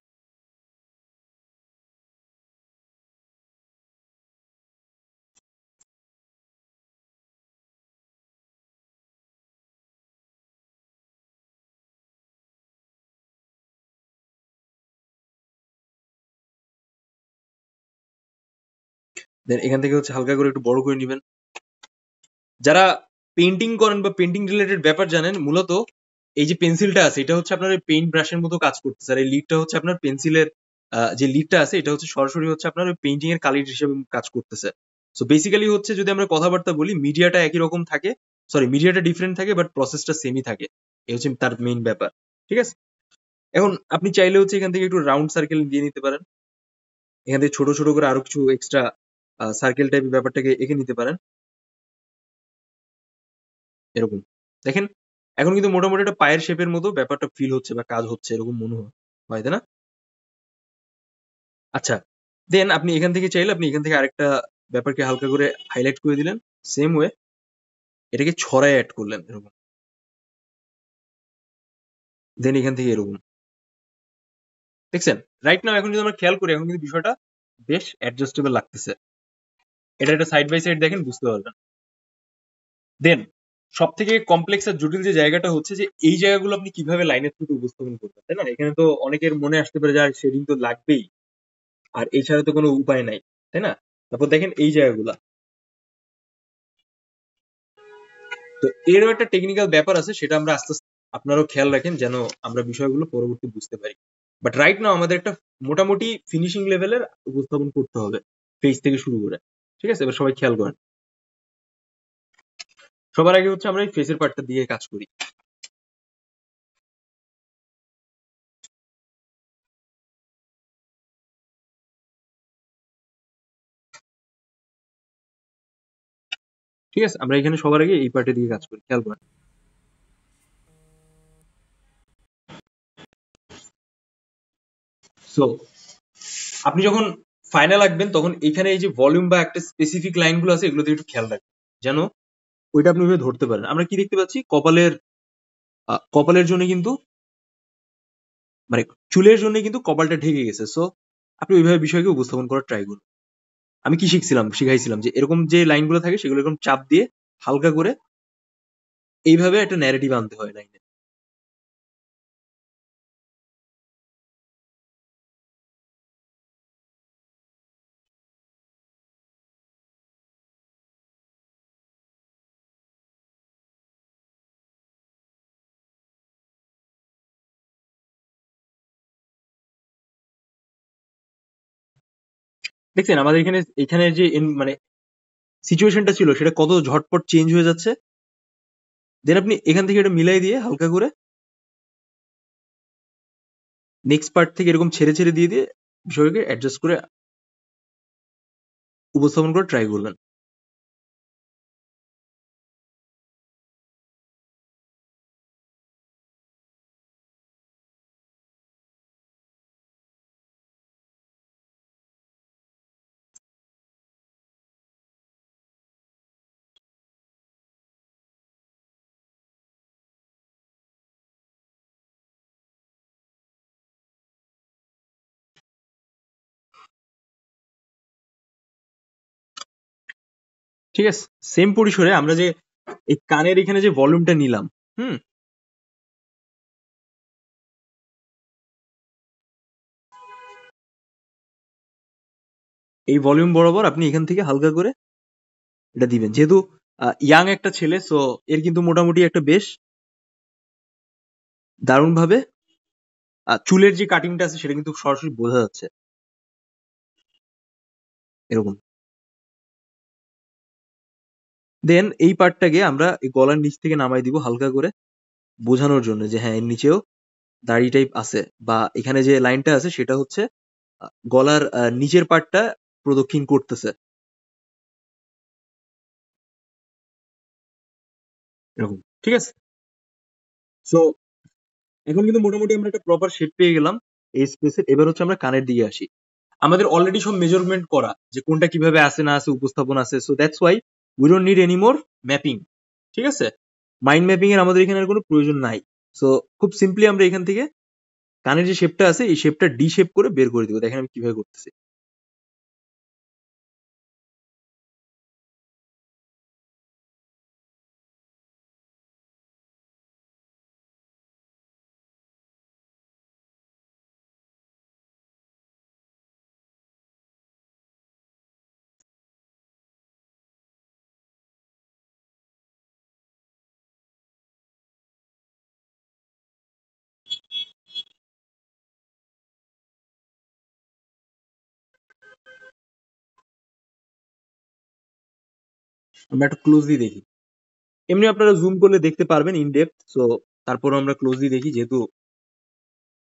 দেন এখান থেকে হচ্ছে হালকা করে একটু বড় করে নিবেন। যারা পেন্টিং করেন বা পেন্টিং রিলেটেড ব্যাপার জানেন, মূলত এই যে পেন্সিলটা আছে এটা হচ্ছে আপনার পেইন্ট ব্রাশের মতো কাজ করতেছে, আর এই লিডটা হচ্ছে আপনার পেন্সিলের যে লিডটা আছে এটা হচ্ছে সরাসরি হচ্ছে আপনার ওই পেইন্টিং এর কালির হিসেবে কাজ করতেছে। সো বেসিক্যালি হচ্ছে যদি আমরা কথাবার্তা বলি, মিডিয়াটা একই রকম থাকে, সরি মিডিয়াটা ডিফারেন্ট থাকে বাট প্রসেসটা সেমই থাকে, এই হচ্ছে তার মেইন ব্যাপার। ঠিক আছে, এখন আপনি চাইলে হচ্ছে এখান থেকে একটু রাউন্ড সার্কেল দিয়ে নিতে পারেন, এখান থেকে ছোট ছোট করে আরো কিছু এক্সট্রা সার্কেল টাইপের ব্যাপারটাকে এঁকে নিতে পারেন এরকম। দেখেন এখন কিন্তু মোটামুটি একটা পায়ের শেপের মতো ব্যাপারটা ফিল হচ্ছে বা কাজ হচ্ছে এরকম মনে হয়, তাই না? আচ্ছা, দেন আপনি এখান থেকে চাইলে আপনি এখান থেকে আরেকটা ব্যাপারকে হালকা করে হাইলাইট করে দিলেন, সেম ওয়ে এটাকে ছড়ায় অ্যাড করলেন এরকম, দেন এখান থেকে এরকম। দেখছেন রাইট নাও এখন যদি আমরা খেয়াল করি, এখন কিন্তু বিষয়টা বেশ অ্যাডজাস্টেবল লাগতেছে। এটা একটা সাইড বাই সাইড দেখেন বুঝতে পারবেন। দেন সব থেকে কমপ্লেক্স আর জটিল যে জায়গাটা হচ্ছে যে এই জায়গাগুলো আপনি কিভাবে লাইনের থ্রুতে উপস্থাপন করবেন, তাই না? এখানে তো অনেকের মনে আসতে পারে যে শেডিং তো লাগবেই, আর এছাড়া তো কোনো উপায় নাই, তাই না? তারপর দেখেন এই জায়গাগুলা, তো এরও একটা টেকনিক্যাল ব্যাপার আছে, সেটা আমরা আস্তে আস্তে আপনারাও খেয়াল রাখেন যেন আমরা বিষয়গুলো পরবর্তী বুঝতে পারি। বাট রাইট নাও আমাদের একটা মোটামুটি ফিনিশিং লেভেলের উপস্থাপন করতে হবে ফেস থেকে শুরু করে। ঠিক আছে, এবার সবাই খেয়াল করেন। সবার আগে হচ্ছে আমরা এই ফেসের পার্টটা দিয়ে কাজ করি। ঠিক আছে, আমরা এখানে সবার আগে এই পার্টের দিকে কাজ করি, খেয়াল করেন। সো আপনি যখন ফাইনাল আঁকবেন তখন এখানে এই যে ভলিউম বা একটা স্পেসিফিক লাইনগুলো আছে এগুলোতে একটু খেয়াল রাখবেন যেন ওইটা আপনি ওইভাবে ধরতে পারেন। আমরা কি দেখতে পাচ্ছি, কপালের জন্য কিন্তু মানে চুলের জন্য কিন্তু কপালটা ঢেকে গেছে। সো আপনি ওইভাবে বিষয়কে উপস্থাপন করার ট্রাই করুন। আমি কি শিখাইছিলাম যে এরকম যে লাইনগুলো থাকে সেগুলো এরকম চাপ দিয়ে হালকা করে এইভাবে একটা ন্যারেটিভ আনতে হয় লাইনে। দেখছেন আমাদের এখানে এখানে যে মানে সিচুয়েশনটা ছিল সেটা কত ঝটপট চেঞ্জ হয়ে যাচ্ছে। দেন আপনি এখান থেকে এটা মিলাই দিয়ে হালকা করে নেক্সট পার্ট থেকে এরকম ছেড়ে ছেড়ে দিয়ে দিয়ে বিষয়কে অ্যাডজাস্ট করে উপস্থাপন করে ট্রাই করবেন। ঠিক আছে, সেম পরিসরে আমরা যে এই কানের এখানে যে ভলিউমটা নিলাম, হুম, এই ভলিউম বরাবর আপনি এখান থেকে হালকা করে এটা দিবেন। যেহেতু ইয়াং একটা ছেলে, সো এর কিন্তু মোটামুটি একটা বেশ দারুণ ভাবে চুলের যে কাটিংটা আছে সেটা কিন্তু সরাসরি বোঝা যাচ্ছে এরকম। দেন এই পার্টটাকে আমরা এই গলার নিচ থেকে নামাই দিব হালকা করে বোঝানোর জন্য যে হ্যাঁ এর নিচেও দাড়ি টাইপ আছে, বা এখানে যে লাইনটা আছে সেটা হচ্ছে গলার নিচের পার্টটা প্রদক্ষিণ করতেছে এরকম। ঠিক আছে, সো এখন কিন্তু মোটামুটি আমরা একটা প্রপার শেপ পেয়ে গেলাম এই স্পেসের। এবার হচ্ছে আমরা কানের দিকে আসি। আমাদের অলরেডি সব মেজারমেন্ট করা যে কোনটা কিভাবে আছে না আছে, উপস্থাপন আছে। So that's why we don't need any more mapping. ঠিক আছে, মাইন্ড ম্যাপিং এর আমাদের এখানে আর কোনো প্রয়োজন নাই। সো খুব সিম্পলি আমরা এখান থেকে কানের যে শেপটা আছে এই শেপটা ডি শেপ করে বের করে দিব। দেখেন আমি কিভাবে করতেছি। আমরা একটু ক্লোজলি দেখি। এমনি আপনারা জুম করলে দেখতে পারবেন ইন ডেপথ। সো তারপর আমরা ক্লোজলি দেখি, যেহেতু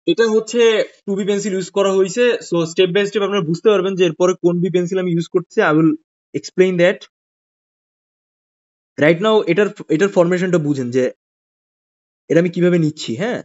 এটা হচ্ছে 2B পেন্সিল ইউজ করা হয়েছে। সো স্টেপ বাই স্টেপ আপনারা বুঝতে পারবেন যে এরপরে কোন বি পেন্সিল আমি ইউজ করতেছি। I will explain that right now. এটার এটার ফরমেশনটা বুঝেন যে এটা আমি কিভাবে নিচ্ছি। হ্যাঁ,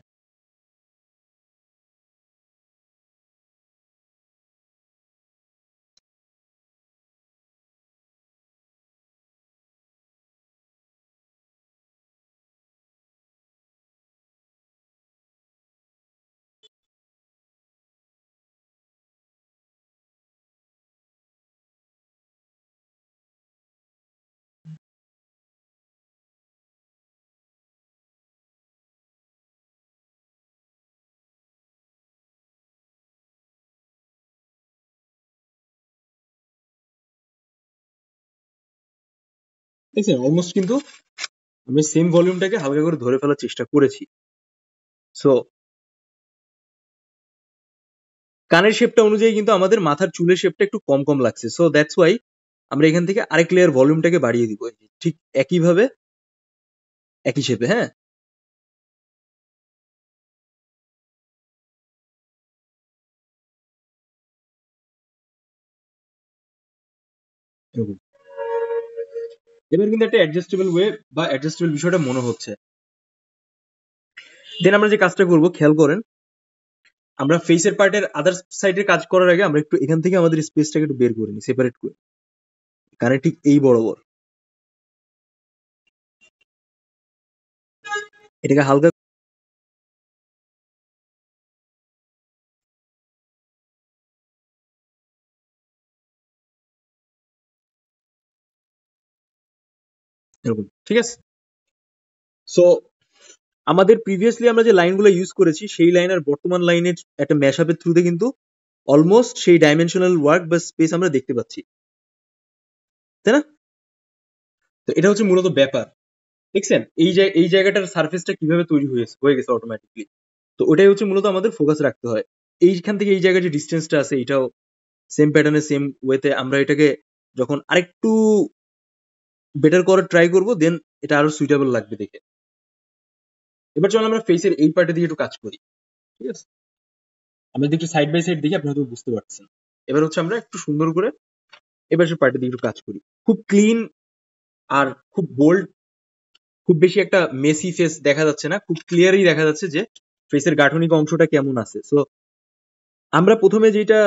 ঠিক আছে, অলমোস্ট কিন্তু আমি সেম ভলিউমটাকে হালকা করে ধরে ফেলার চেষ্টা করেছি। সো কানের শেপটা অনুযায়ী কিন্তু আমাদের মাথার চুলের শেপটা একটু কম কম লাগছে। সো দ্যাটস ওয়াই আমরা এখান থেকে আরেক লেয়ার ভলিউমটাকে বাড়িয়ে দিব ঠিক একইভাবে একই শেপে। হ্যাঁ, এরকম। এবার কিন্তু একটা অ্যাডজাস্টেবল ওয়ে বা অ্যাডজাস্টেবল বিষয়টা মনে হচ্ছে। দেন আমরা যে কাজটা করব খেয়াল করেন, আমরা ফেসের পার্টের আদার সাইডের কাজ করার আগে আমরা একটু এখান থেকে আমাদের স্পেসটাকে একটু বের করে নিই, সেপারেট করে, কারণ ঠিক এই বরাবর এটাকে হালকা এরকম, ঠিক আছে। সো আমাদের প্রিভিয়াসলি আমরা যে লাইনগুলো ইউজ করেছি সেই লাইন আর বর্তমান লাইনের একটা ম্যাশআপের থ্রুতে কিন্তু অলমোস্ট সেই ডাইমেনশনাল ওয়ার্ক বা স্পেস আমরা দেখতে পাচ্ছি, তাই না? তো এটা হচ্ছে মূলত ব্যাপার, দেখছেন এই জায়গাটার সারফেসটা কিভাবে তৈরি হয়ে গেছে অটোমেটিকলি। তো ওটাই হচ্ছে মূলত আমাদের ফোকাস রাখতে হয়। এইখান থেকে এই জায়গায় যে ডিস্টেন্সটা আছে এটাও সেম প্যাটার্নে সেম ওয়েতে আমরা এটাকে যখন আরেকটু বেটার করার ট্রাই করব, দেন এটা আরো সুইটেবল লাগবে দেখে। এবার চলো আমরা ফেসের এই পার্টে দিয়ে একটু কাজ করি, ঠিক আছে? আমরা যদি একটু সাইড বাই সাইড দেখি আপনি হয়তো বুঝতে পারছেন। এবার হচ্ছে আমরা একটু সুন্দর করে এবার সে পার্টে দিয়ে একটু কাজ করি, খুব ক্লিন আর খুব বোল্ড, খুব বেশি একটা মেসি ফেস দেখা যাচ্ছে না, খুব ক্লিয়ারই দেখা যাচ্ছে যে ফেসের গাঠনিক অংশটা কেমন আছে। সো আমরা প্রথমে যেটা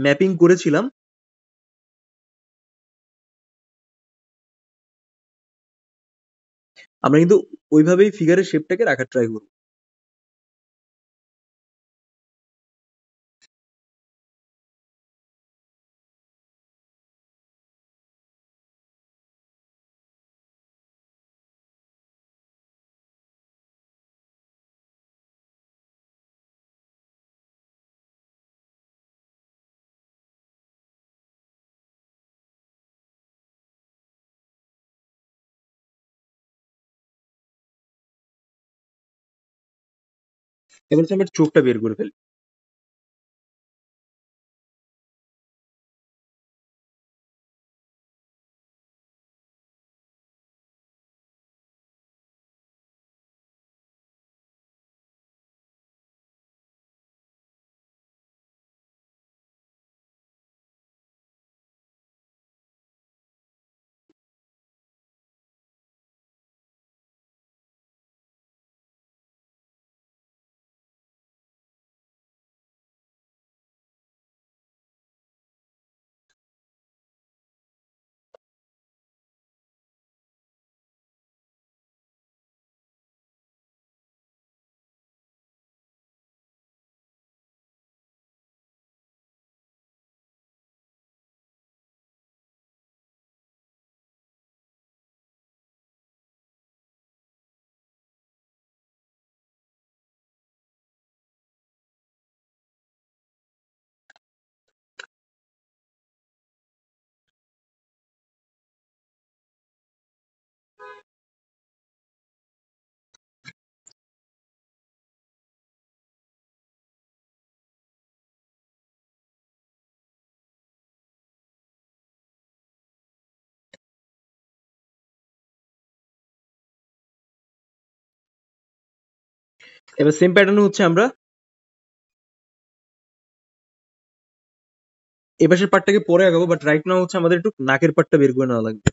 ম্যাপিং করেছিলাম আমরা কিন্তু ওইভাবেই ফিগারের শেপটাকে রাখার ট্রাই করব। এবার হচ্ছে আমরা চোখটা বের করে ফেলি। এবার সেম প্যাটার্ন হচ্ছে আমরা এপাশের পার্টটাকে পরে আগাবো, বাট রাইট নাও হচ্ছে আমাদের একটু নাকের পার্টটা বের করে নেওয়া লাগবে।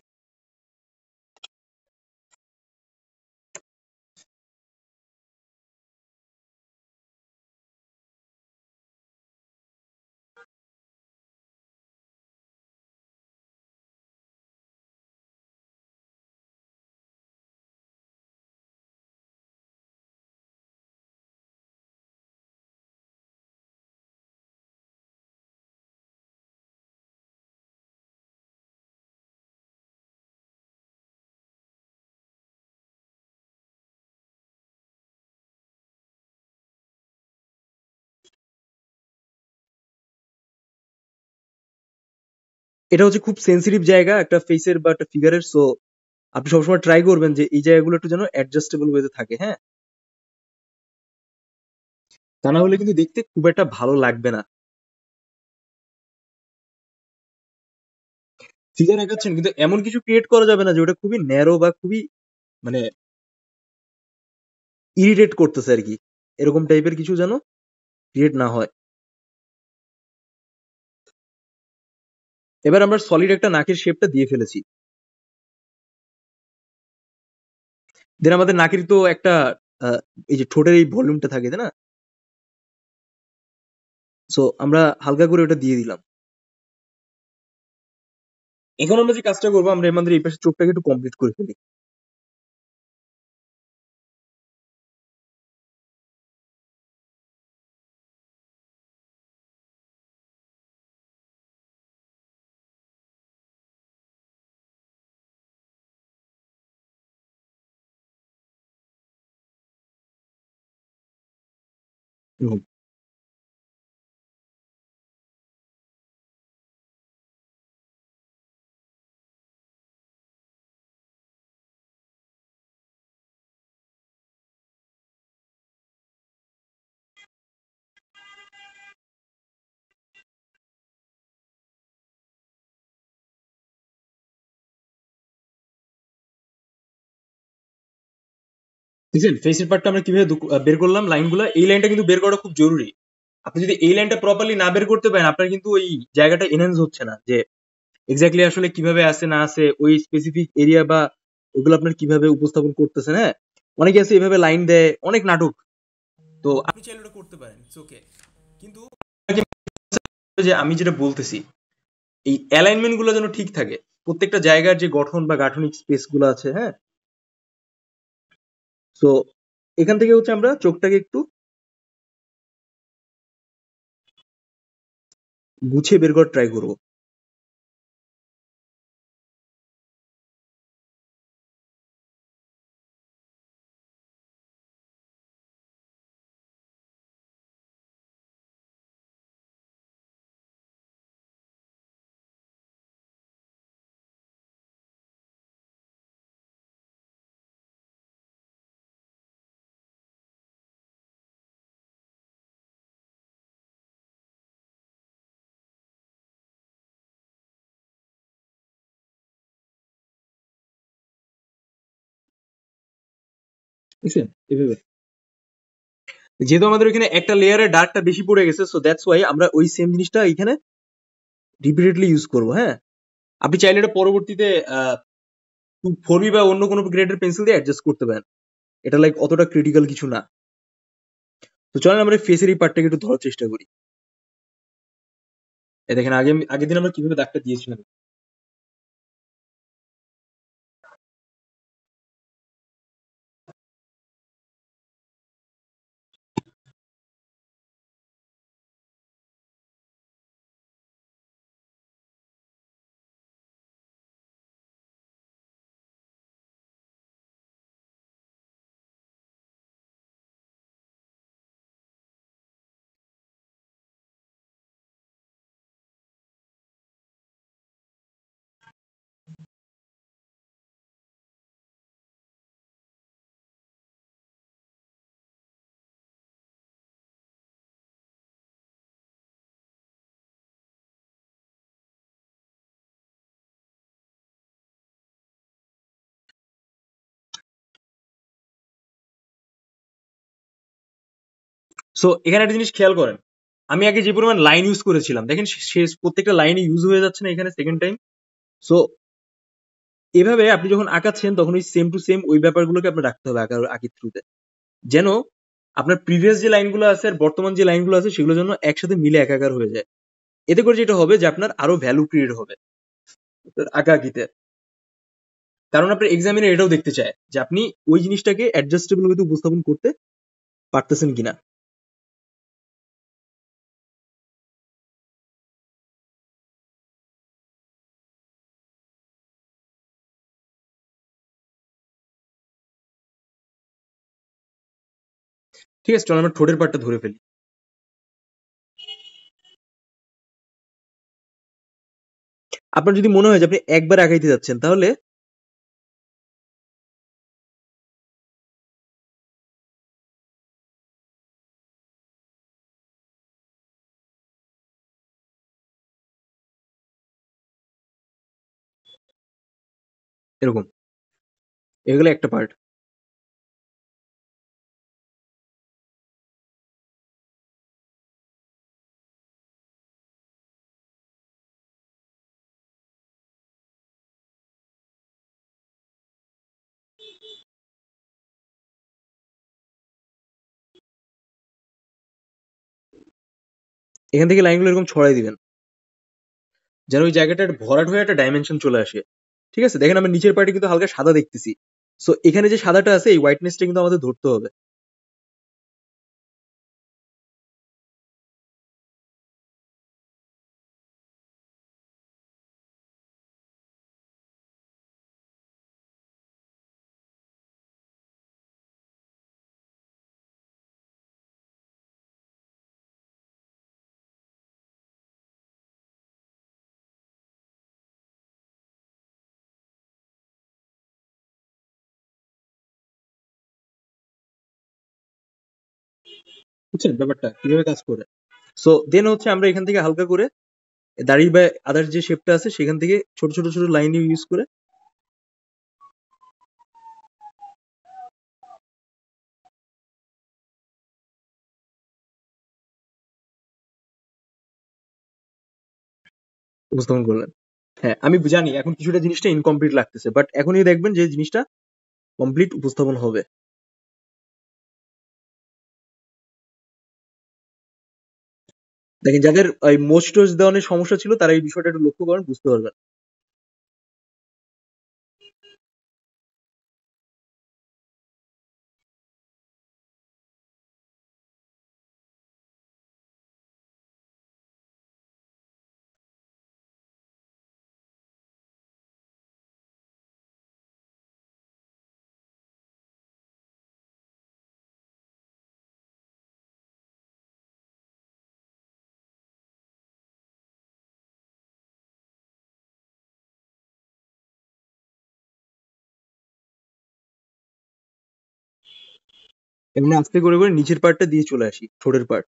এটা হচ্ছে খুব সেন্সিটিভ জায়গা একটা ফেসের বা একটা ফিগারের। সো আপনি সবসময় ট্রাই করবেন যে এই জায়গাগুলো একটু যেন অ্যাডজাস্টেবল ওয়েতে থাকে, হ্যাঁ? তা না হলে কিন্তু দেখতে খুব একটা ভালো লাগবে না। ফিগার আঁকাচ্ছেন কিন্তু এমন কিছু ক্রিয়েট করা যাবে না যে ওটা খুবই ন্যারো বা খুবই মানে ইরিটেট করতেছে আর কি, এরকম টাইপের কিছু যেন ক্রিয়েট না হয়। এবার আমরা সলিড একটা নাকের শেপটা দিয়ে ফেলেছি। দেন আমাদের নাকের তো একটা আহ, এই যে ঠোঁটের এই ভলিউমটা থাকে, তাই না? সো আমরা হালকা করে ওটা দিয়ে দিলাম। এখন আমরা যে কাজটা করবো, আমরা এর মধ্যে এই পাশে চোখটাকে একটু কমপ্লিট করে ফেলি। এরকম। দেখছেন ফেসের পার্টটা আমরা কিভাবে বের করলাম লাইনগুলো? এই লাইনটা কিন্তু বের করা খুব জরুরি। আপনি যদি এই লাইনটা প্রপারলি না বের করতে পারেন, আপনার কিন্তু ওই জায়গাটা এনহ্যান্স হচ্ছে না, যে এক্স্যাক্টলি আসলে কিভাবে আছে না আছে, ওই স্পেসিফিক এরিয়া বা ওগুলো আপনার কিভাবে উপস্থাপন করতেছেন। হ্যাঁ, অনেকে আছে এভাবে লাইন দেয়, অনেক নাটক। তো আপনি চাইলে ওটা করতে পারেন, ইটস ওকে। কিন্তু যে আমি যেটা বলতেছি, এই অ্যালাইনমেন্ট গুলো যেন ঠিক থাকে, প্রত্যেকটা জায়গার যে গঠন বা গাঠনিক স্পেস গুলো আছে। হ্যাঁ, তো এখান থেকে হচ্ছে আমরা চোখটাকে একটু গুছিয়ে বের করার ট্রাই করবো। বুঝছেন? এভাবে যেহেতু আমাদের ওইখানে একটা লেয়ারে ডার্কটা বেশি পড়ে গেছে, সো দ্যাটস ওয়াই আমরা ওই সেম জিনিসটা এখানে রিপিটেডলি ইউজ করবো। হ্যাঁ, আপনি চাইলে এটা পরবর্তীতে 4B বা অন্য কোনো গ্রেডের পেন্সিল দিয়ে অ্যাডজাস্ট করতে পারেন। এটা লাইক অতটা ক্রিটিক্যাল কিছু না। তো চলেন আমরা ফেসের এই পার্টটাকে একটু ধরার চেষ্টা করি। এই দেখেন আগের দিন আমরা কিভাবে দাগটা দিয়েছিলাম। সো এখানে একটা জিনিস খেয়াল করেন, আমি আগে যে পরিমাণ লাইন ইউজ করেছিলাম, দেখেন শেষ প্রত্যেকটা লাইনে ইউজ হয়ে যাচ্ছে না এখানে সেকেন্ড টাইম। সো এভাবে আপনি যখন আঁকাচ্ছেন তখন ওই সেম টু সেম ওই ব্যাপারগুলোকে আপনার রাখতে হবে আঁকির থ্রুতে, যেন আপনার প্রিভিয়াস যে লাইনগুলো আছে আর বর্তমান যে লাইনগুলো আছে সেগুলো যেন একসাথে মিলে একাকার হয়ে যায়। এতে করে যেটা হবে যে আপনার আরো ভ্যালু ক্রিয়েট হবে আঁকাআঁকিতে। কারণ আপনার এক্সামিনার এটাও দেখতে চায় যে আপনি ওই জিনিসটাকে অ্যাডজাস্টেবল ওয়েতে উপস্থাপন করতে পারতেছেন কিনা। ঠিক আছে, চল আমরা ঠোঁটের পাটটা ধরে ফেলি। আপনার যদি মনে হয় যে আপনি একবার আগাইতে যাচ্ছেন, তাহলে এরকম, এগুলো একটা পার্ট। এখান থেকে লাইনগুলো এরকম ছড়াই দিবেন যেন ওই জায়গাটার ভরাট হয়ে একটা ডাইমেনশন চলে আসে। ঠিক আছে, দেখেন আমরা নিচের পার্টে কিন্তু হালকা সাদা দেখতেছি। সো এখানে যে সাদাটা আছে এই হোয়াইটনেসটা কিন্তু আমাদের ধরতে হবে। বুঝছেন ব্যাপারটা কিভাবে কাজ করে? সো দেন হচ্ছে আমরা এখান থেকে হালকা করে দাড়ি বা আদার যে শেপটা আছে সেখান থেকে ছোট ছোট ছোট লাইন ইউজ করে উপস্থাপন করলেন। হ্যাঁ আমি জানি এখন কিছুটা জিনিসটা ইনকমপ্লিট লাগতেছে, বাট এখনই দেখবেন যে জিনিসটা কমপ্লিট উপস্থাপন হবে। দেখেন যাদের ওই মোস্ট টোজ দেওয়ানোর সমস্যা ছিল তারা এই বিষয়টা একটু লক্ষ্য করেন, বুঝতে পারবেন। এমনি আস্তে করে করে নিচের পার্টটা দিয়ে চলে আসি, ঠোঁটের পার্ট।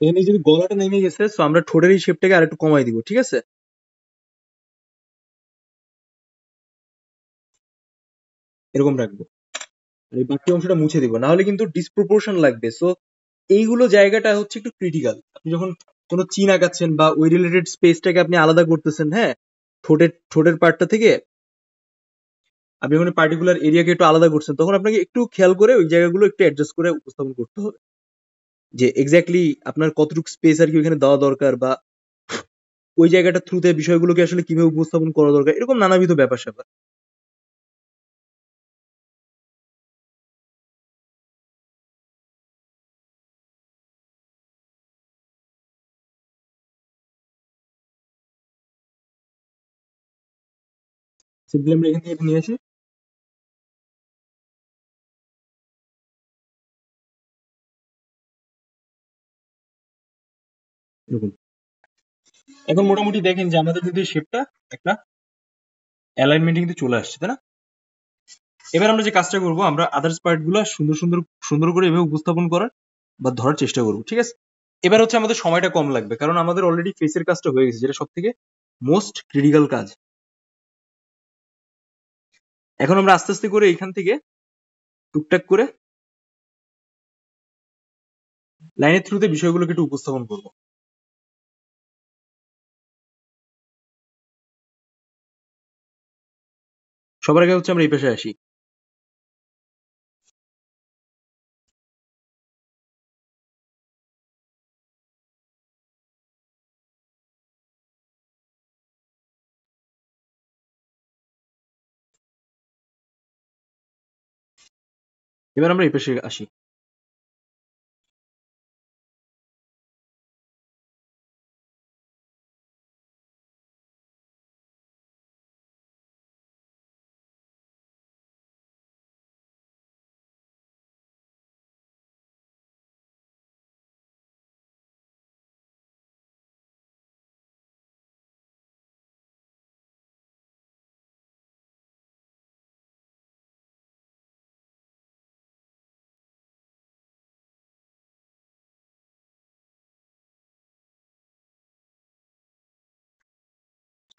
এখানে যদি গলাটা নেমে গেছে, তো আমরা ঠোঁটের এই শেপটাকে আরেকটু কমাই দিব, ঠিক আছে? এরকম রাখবো। আর এই বাকি অংশটা মুছে দিব, না হলে কিন্তু ডিসপ্রপোর্শন লাগবে। সো এইগুলো জায়গাটা হচ্ছে একটু ক্রিটিক্যাল। আপনি যখন কোনো চিন আঁকাচ্ছেন বা ওই রিলেটেড স্পেসটাকে আপনি আলাদা করতেছেন, হ্যাঁ, ঠোঁটের ঠোঁটের পার্টটা থেকে আপনি যখন পার্টিকুলার এরিয়াকে একটু আলাদা করছেন, তখন আপনাকে একটু খেয়াল করে ওই জায়গাগুলো একটু অ্যাডজাস্ট করে উপস্থাপন করতে হবে যে এক্স্যাক্টলি আপনার কতটুকু স্পেস আর কি ওখানে দেওয়া দরকার, বা ওই জায়গাটা থ্রুতে বিষয়গুলোকে আসলে কিভাবে উপস্থাপন করা দরকার, এরকম নানাবিধ ব্যাপার স্যাপার। সিম্পলি আমরা এখান থেকে এটা নিয়ে আসি এরকম। এখন মোটামুটি দেখেন যে আমাদের কিন্তু শেপটা একটা অ্যালাইনমেন্টে কিন্তু চলে আসছে, তাই না? এবার আমরা যে কাজটা করবো, আমরা আদার্স পার্ট গুলো সুন্দর সুন্দর সুন্দর করে এভাবে উপস্থাপন করার বা ধরার চেষ্টা করবো, ঠিক আছে? এবার হচ্ছে আমাদের সময়টা কম লাগবে, কারণ আমাদের অলরেডি ফেসের কাজটা হয়ে গেছে, যেটা সব থেকে মোস্ট ক্রিটিক্যাল কাজ। এখন আমরা আস্তে আস্তে করে এখান থেকে টুকটাক করে লাইনের থ্রুতে বিষয়গুলোকে একটু উপস্থাপন করবো। সবার আগে হচ্ছে আমরা এই পেশে আসি। এবার আমরা এই পেশে আসি।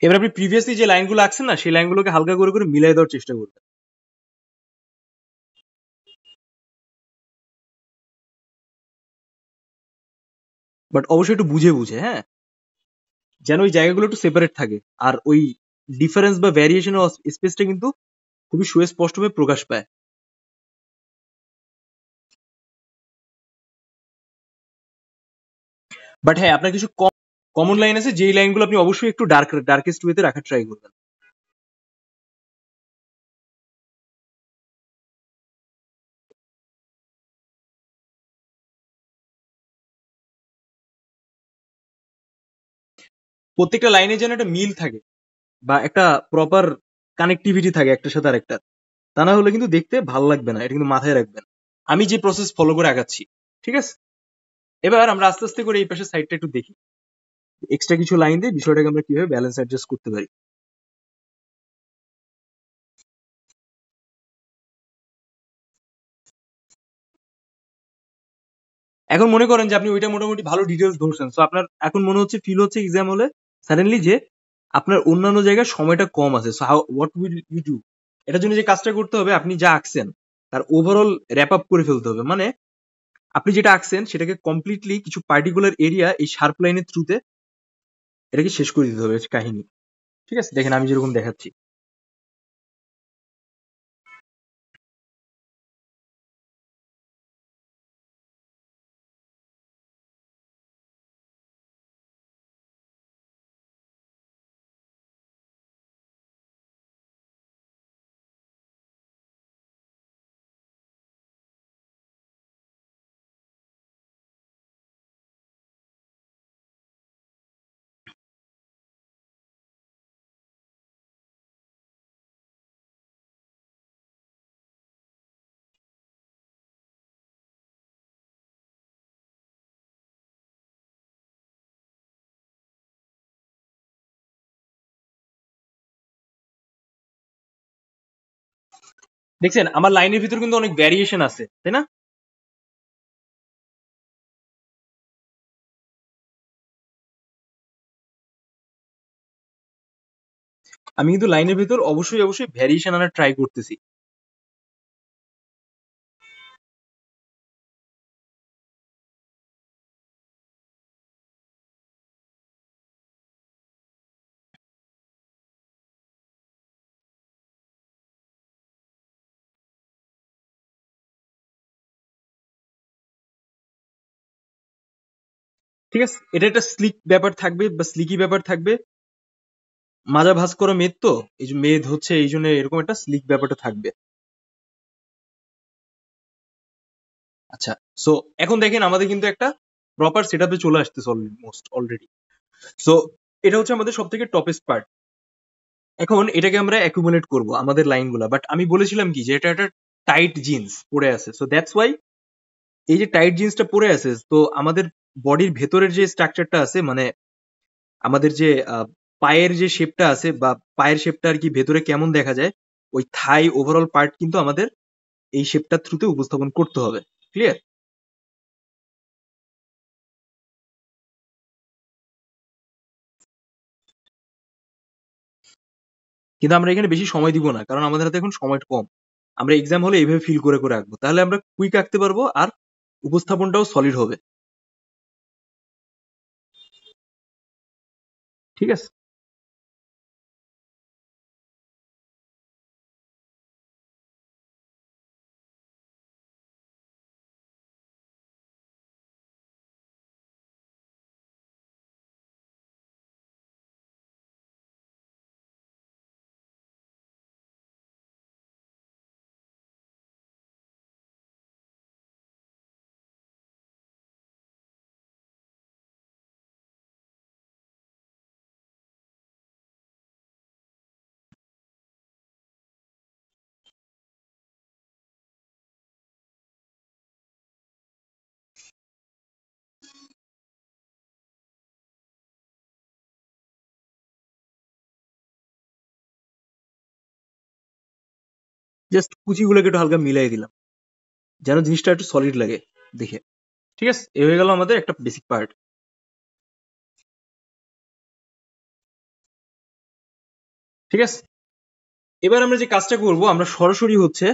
এবার আপনি প্রিভিয়াসলি যে লাইনগুলো আঁকছেন না, সেই লাইনগুলোকে হালকা করে করে মিলাই দেওয়ার চেষ্টা করবেন। বাট অবশ্যই একটু বুঝে বুঝে, হ্যাঁ, যেন ওই জায়গাগুলো একটু সেপারেট থাকে, আর ওই ডিফারেন্স বা ভ্যারিয়েশন স্পেসটা কিন্তু খুবই সুস্পষ্টভাবে প্রকাশ পায়। বাট হ্যাঁ, আপনার কিছু কমন লাইন আছে, যেই লাইনগুলো আপনি অবশ্যই একটু ডার্কেস্ট ওয়েতে রাখার ট্রাই করবেন। প্রত্যেকটা লাইনে যেন একটা মিল থাকে বা একটা প্রপার কানেক্টিভিটি থাকে একটার সাথে আরেকটা, তা না হলে কিন্তু দেখতে ভালো লাগবে না, এটা কিন্তু মাথায় রাখবেন। আমি যে প্রসেস ফলো করে আগাচ্ছি, ঠিক আছে? এবার আমরা আস্তে আস্তে করে এই পাশের সাইডটা একটু দেখি, এক্সট্রা কিছু লাইন দিয়ে বিষয়টাকে আমরা কিভাবে ব্যালেন্স অ্যাডজাস্ট করতে পারি। এখন মনে করেন যে আপনি ওইটা মোটামুটি ভালো ডিটেলস ধরছেন, সো আপনার এখন মনে হচ্ছে, ফিল হচ্ছে এক্সাম হলে সাডেনলি যে আপনার অন্যান্য জায়গায় সময়টা কম আছে, so how what will you do? এটার জন্য যে কাজটা করতে হবে, আপনি যা আঁকছেন তার ওভারঅল র্যাপ আপ করে ফেলতে হবে। মানে আপনি যেটা আঁকছেন সেটাকে কমপ্লিটলি কিছু পার্টিকুলার এরিয়া এই শার্প লাইনের থ্রুতে এটাকে শেষ করে দিতে হবে কাহিনী। ঠিক আছে, দেখেন আমি যেরকম দেখাচ্ছি। দেখছেন আমার লাইনের ভিতর কিন্তু অনেক ভ্যারিয়েশন আছে, তাই না? আমি কিন্তু লাইনের ভিতর অবশ্যই অবশ্যই ভ্যারিয়েশন আনার ট্রাই করতেছি। ঠিক আছে, এটা একটা স্লিক ব্যাপার থাকবে বা স্লিকি ব্যাপার থাকবে। মাজা ভাঁজ করা মেদ, তো এই যে মেদ হচ্ছে, এই জন্য এরকম একটা স্লিক ব্যাপারটা থাকবে। আচ্ছা, সো এখন দেখেন আমাদের কিন্তু একটা প্রপার সেট আপে চলে আসতেছে অলমোস্ট অলরেডি। সো এটা হচ্ছে আমাদের সব থেকে টপেস্ট পার্ট। এখন এটাকে আমরা অ্যাকুমুলেট করব আমাদের লাইনগুলা, বাট আমি বলেছিলাম কি যে এটা একটা টাইট জিন্স পরে আছে, সো দ্যাটস ওয়াই এই যে টাইট জিন্সটা পরে আছে, তো আমাদের বডির ভেতরের যে স্ট্রাকচারটা আছে, মানে আমাদের যে পায়ের যে শেপটা আছে বা পায়ের শেপটা আর কি ভেতরে কেমন দেখা যায়, ওই থাই ওভারঅল পার্ট কিন্তু আমাদের এই শেপটার থ্রুতে উপস্থাপন করতে হবে। ক্লিয়ার? কিন্তু আমরা এখানে বেশি সময় দিব না, কারণ আমাদের হাতে এখন সময় কম। আমরা এক্সাম হলে এইভাবে ফিল করে করে আঁকবো, তাহলে আমরা কুইক আঁকতে পারবো আর উপস্থাপনটাও সলিড হবে। ঠিক আছে, জাস্ট কুচিগুলোকে একটু হালকা মিলাই দিলাম যেন জিনিসটা একটু সলিড লাগে দেখে। ঠিক আছে, এ হয়ে গেল আমাদের একটা বেসিক পার্ট। ঠিক আছে, এবার আমরা যে কাজটা করব, আমরা সরাসরি হচ্ছে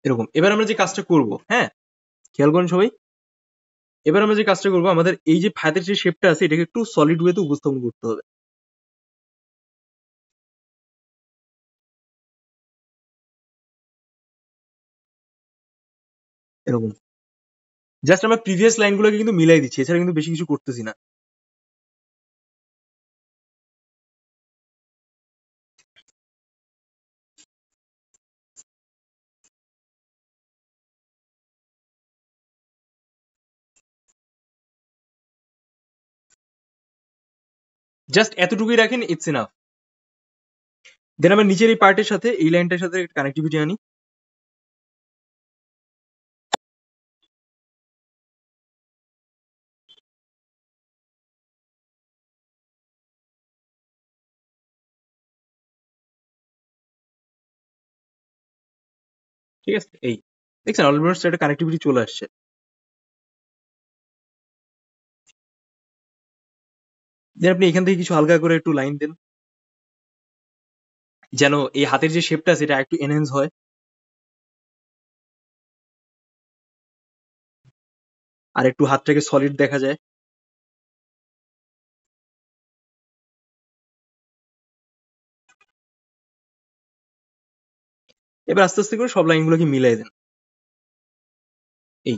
এরকম। এবার আমরা যে কাজটা করব, হ্যাঁ খেয়াল করেন সবাই, এবার আমরা যে কাজটা করব, আমাদের এই যে হাতের যে শেপটা আছে এটাকে একটু সলিড ওয়েতে উপস্থাপন করতে হবে। এরকম জাস্ট আমরা প্রিভিয়াস লাইনগুলোকে কিন্তু মিলাই দিচ্ছি, এছাড়া কিন্তু বেশি কিছু করতেছি না। জাস্ট এতটুকুই রাখেন, ইটস এনাফ। দেন আমরা নিচের এই পার্টের সাথে এই লাইনটার সাথে কানেক্টিভিটি আনি। ঠিক আছে, এই দেখছেন অলমোস্ট একটা কানেক্টিভিটি চলে আসছে। দেন আপনি এখান থেকে কিছু হালকা করে একটু লাইন দেন, যেন এই হাতের যে শেপটা আছে এটা একটু এনহ্যান্স হয়। আর একটু হাতটাকে সলিড দেখা যায়। এবার আস্তে আস্তে করে সব লাইনগুলোকে মিলাই দেন। এই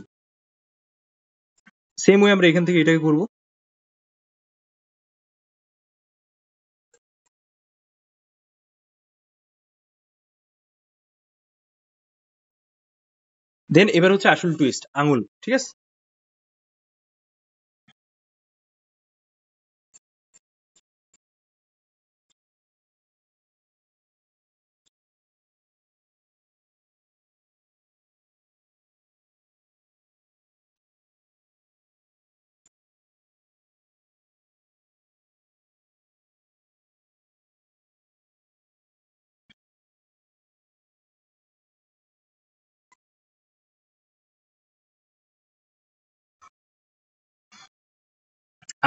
সেম ওয়ে আমরা এখান থেকে এটাকে করব। দেন এবার হচ্ছে আসল টুইস্ট, আঙুল। ঠিক আছে,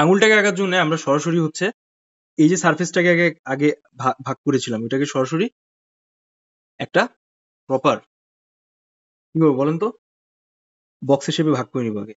আঙুলটাকে আঁকার জন্য আমরা সরাসরি হচ্ছে এই যে সারফেসটাকে আগে আগে ভাগ করেছিলাম, এটাকে সরাসরি একটা প্রপার কি করবো বলেন তো, বক্স হিসেবে ভাগ করে নিবো আগে।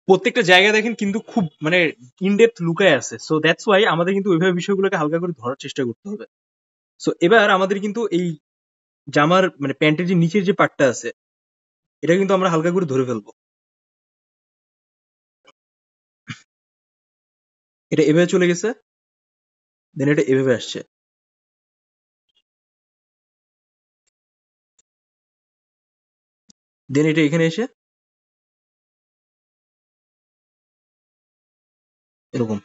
প্রত্যেকটা জায়গা দেখেন কিন্তু খুব মানে ইনডেপথ লুকায় আছে, সো দ্যাটস ওয়াই আমাদের কিন্তু ওইভাবে বিষয়গুলোকে হালকা করে ধরার চেষ্টা করতে হবে। সো এবার আমাদের কিন্তু এই জামার মানে প্যান্টের যে নিচের যে পার্টটা আছে এটা কিন্তু আমরা হালকা করে ধরে ফেলবো। এটা এভাবে চলে গেছে, দেন এটা এভাবে আসছে, দেন এটা এখানে এসে এরকম।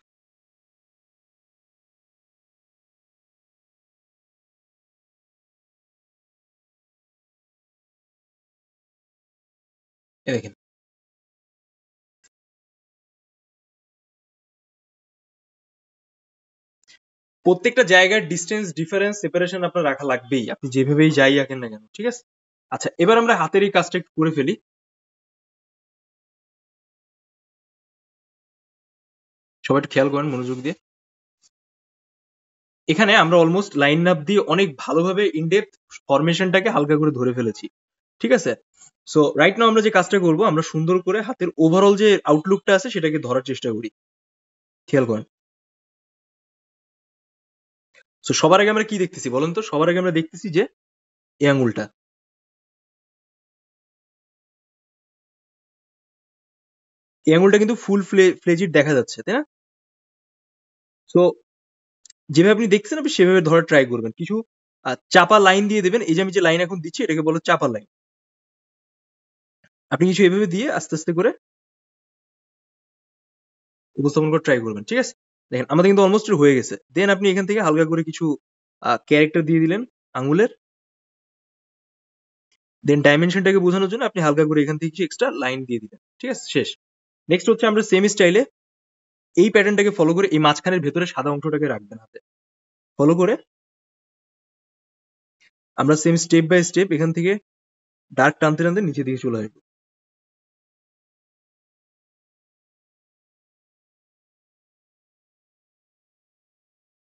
এই দেখেন প্রত্যেকটা জায়গার ডিস্টেন্স ডিফারেন্স সেপারেশন আপনার রাখা লাগবেই, আপনি যেভাবেই যাই আঁকেন না কেন। ঠিক আছে, আচ্ছা এবার আমরা হাতের এই কাজটা একটু করে ফেলি। সবাই একটু খেয়াল করেন মনোযোগ দিয়ে। এখানে আমরা অলমোস্ট লাইন নাপ দিয়ে অনেক ভালোভাবে ইনডেপথ ফরমেশনটাকে হালকা করে ধরে ফেলেছি, ঠিক আছে? সো রাইট নাও আমরা যে কাজটা করব, আমরা সুন্দর করে হাতের ওভারঅল যে আউটলুকটা আছে সেটাকে ধরার চেষ্টা করি। খেয়াল করেন। সো সবার আগে আমরা কি দেখতেছি বলেন তো? সবার আগে আমরা দেখতেছি যে এই আঙুলটা, এই আঙুলটা কিন্তু ফুল ফ্লেজিড দেখা যাচ্ছে, তাই না? সো যেভাবে আপনি দেখছেন আপনি সেভাবে ধরার ট্রাই করবেন। কিছু চাপা লাইন দিয়ে দেবেন। এই যে আমি যে লাইন এখন দিচ্ছি এটাকে বলো চাপা লাইন। আপনি কিছু এভাবে দিয়ে আস্তে আস্তে করে উপস্থাপন করার ট্রাই করবেন, ঠিক আছে? দেখেন আমাদের কিন্তু অলমোস্ট হয়ে গেছে। দেন আপনি এখান থেকে হালকা করে কিছু ক্যারেক্টার দিয়ে দিলেন আঙুলের। দেন ডাইমেনশনটাকে বোঝানোর জন্য আপনি হালকা করে এখান থেকে কিছু এক্সট্রা লাইন দিয়ে দিলেন, ঠিক আছে? শেষ। নেক্সট হচ্ছে আমরা সেম স্টাইলে এই প্যাটার্নটাকে ফলো করে এই মাঝখানের ভেতরে সাদা অংশটাকে রাখবেন হাতে। ফলো করে আমরা সেম স্টেপ বাই স্টেপ এখান থেকে ডার্ক টানতে টানতে নিচের দিকে চলে আসবো।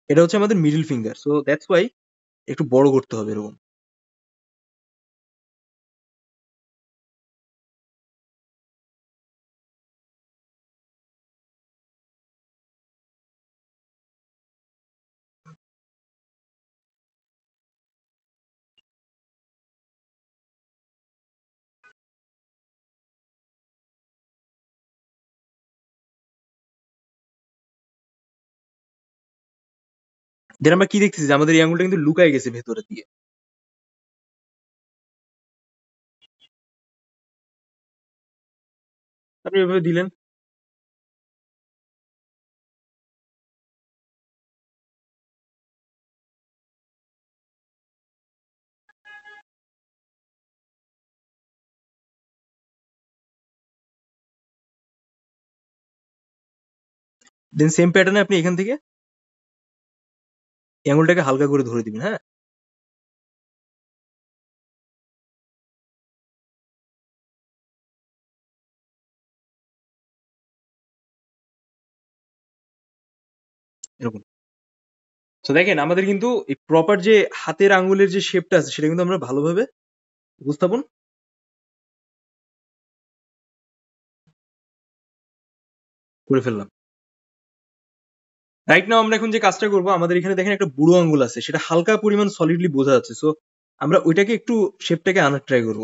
এটা হচ্ছে আমাদের middle finger, so that's Y একটু বড় করতে হবে এরকম। দেন আমরা কি দেখতেছি যে আমাদের এই আঙুলটা কিন্তু লুকায় গেছে ভেতরে দিয়ে। আপনি এভাবে দিলেন। দেন সেম প্যাটার্নে আপনি এখান থেকে এই আঙুলটাকে হালকা করে ধরে দিবেন, হ্যাঁ? এরকম। তো দেখেন আমাদের কিন্তু এই প্রপার যে হাতের আঙ্গুলের যে শেপটা আছে সেটা কিন্তু আমরা ভালোভাবে উপস্থাপন করে ফেললাম। রাইট নাও আমরা এখন যে কাজটা করব, আমাদের এখানে দেখেন একটা বুড়ো আঙ্গুল আছে, সেটা হালকা পরিমাণ সলিডলি বোঝা যাচ্ছে। সো আমরা ওইটাকে একটু শেপটাকে আনার ট্রাই করব।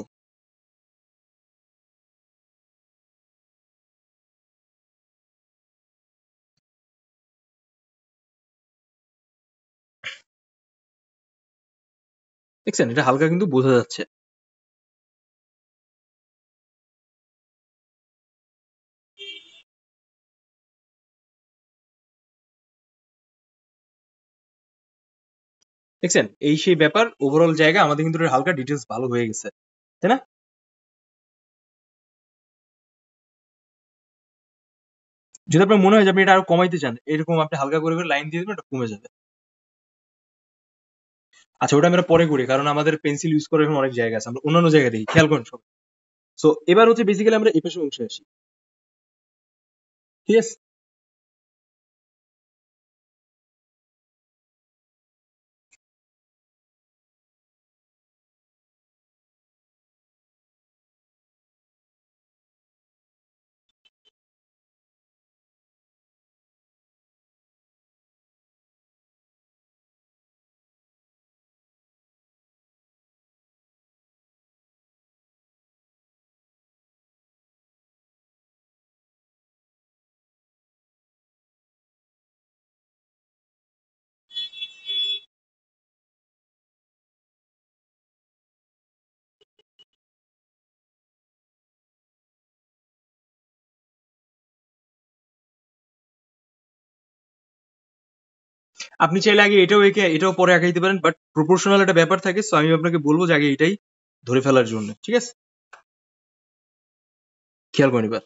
দেখছেন এটা হালকা কিন্তু বোঝা যাচ্ছে। দেখছেন এই সেই ব্যাপার, ওভারঅল জায়গা আমাদের কিন্তু এটা হালকা ডিটেলস ভালো হয়ে গেছে, তাই না? যদি আপনার মনে হয় যে আপনি এটা আরো কমাইতে চান, এরকম আপনি হালকা করে করে লাইন দিয়ে দেবেন, এটা কমে যাবে। আচ্ছা ওটা আমরা পরে করি, কারণ আমাদের পেন্সিল ইউজ করার এখন অনেক জায়গা আছে, আমরা অন্যান্য জায়গায় দেখি, খেয়াল করেন সব। সো এবার হচ্ছে বেসিক্যালি আমরা এই পাশে অংশে আসি, ঠিক আছে? আপনি চাইলে আগে এটাও এঁকে এটাও পরে আঁকাইতে পারেন, বাট প্রপোর্শনাল একটা ব্যাপার থাকে, সো আমি আপনাকে বলবো যে আগে এটাই ধরে ফেলার জন্য, ঠিক আছে? খেয়াল করেন এবার।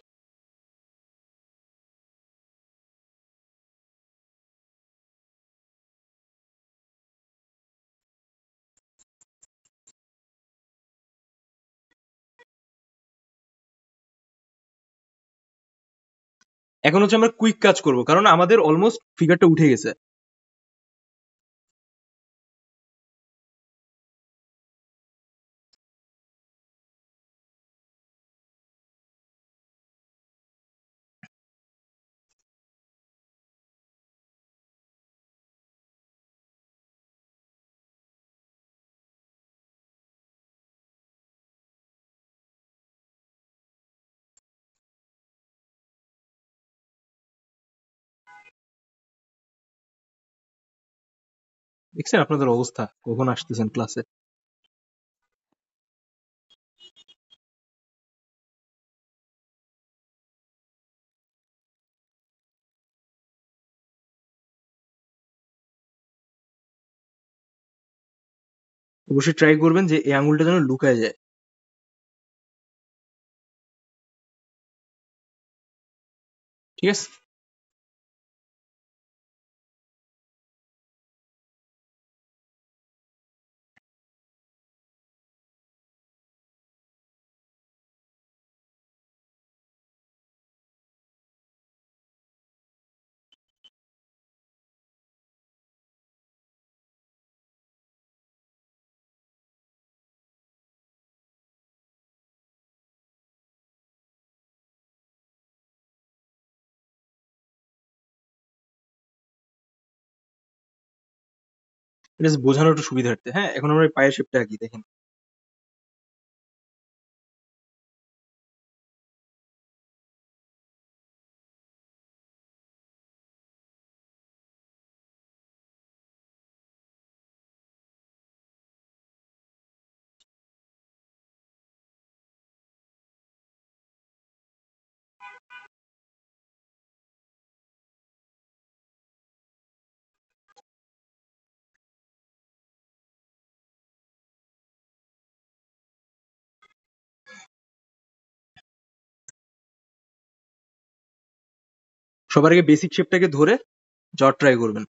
এখন হচ্ছে আমরা কুইক কাজ করব, কারণ আমাদের অলমোস্ট ফিগারটা উঠে গেছে। দেখছেন আপনাদের অবস্থা, কখন আসতেছেন ক্লাসে? অবশ্যই ট্রাই করবেন যে এই আঙুলটা যেন লুকায় যায়। ঠিক আছে? এটা just বোঝানোর একটু সুবিধার্থে। হ্যাঁ, এখন আমরা এই পায়ের শেপটা আঁকি, দেখেন। সবার আগে বেসিক শেপটাকে ধরে যাওয়ার ট্রাই করবেন।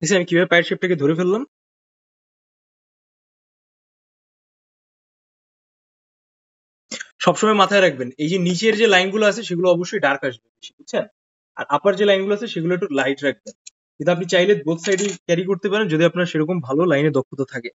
দেখছেন আমি কিভাবে পায়ের শেপটাকে ধরে ফেললাম? সবসময় মাথায় রাখবেন, এই যে নিচের যে লাইনগুলো আছে সেগুলো অবশ্যই ডার্ক আসবে বেশি, বুঝছেন? আর আপার যে লাইনগুলো আছে সেগুলো একটু লাইট রাখবেন। কিন্তু আপনি চাইলে বোথ সাইডই ক্যারি করতে পারেন যদি আপনার সেরকম ভালো লাইনে দক্ষতা থাকে।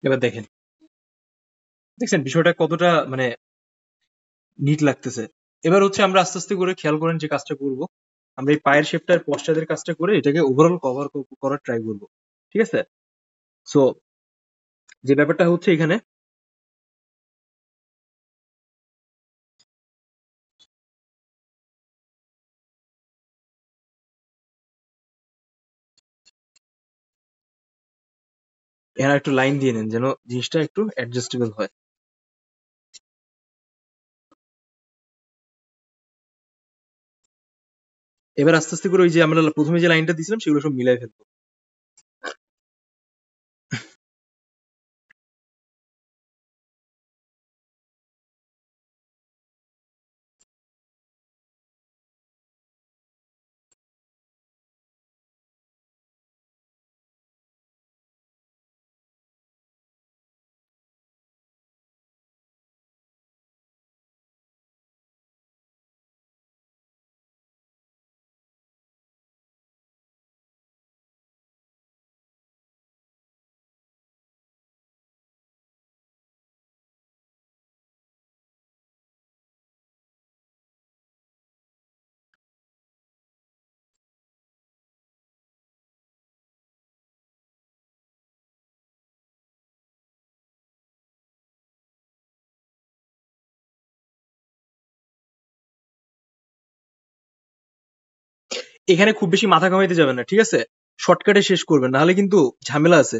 এবার দেখেন, দেখছেন বিষয়টা কতটা মানে নিট লাগতেছে। এবার হচ্ছে আমরা আস্তে আস্তে করে খেয়াল করেন যে কাজটা করব, আমরা এই পায়ের শেপটার পশ্চাদের কাজটা করে এটাকে ওভারঅল কভার করার ট্রাই করব। ঠিক আছে? সো যে ব্যাপারটা হচ্ছে এখানে, এখানে একটু লাইন দিয়ে নেন যেন জিনিসটা একটু অ্যাডজাস্টেবল হয়। এবার আস্তে আস্তে করে ওই যে আমরা প্রথমে যে লাইনটা দিয়েছিলাম সেগুলো সব মিলাই ফেলবো। এখানে খুব বেশি মাথা ঘামাইতে যাবেন না, ঠিক আছে? শর্টকাটে শেষ করবেন, নাহলে কিন্তু ঝামেলা আছে।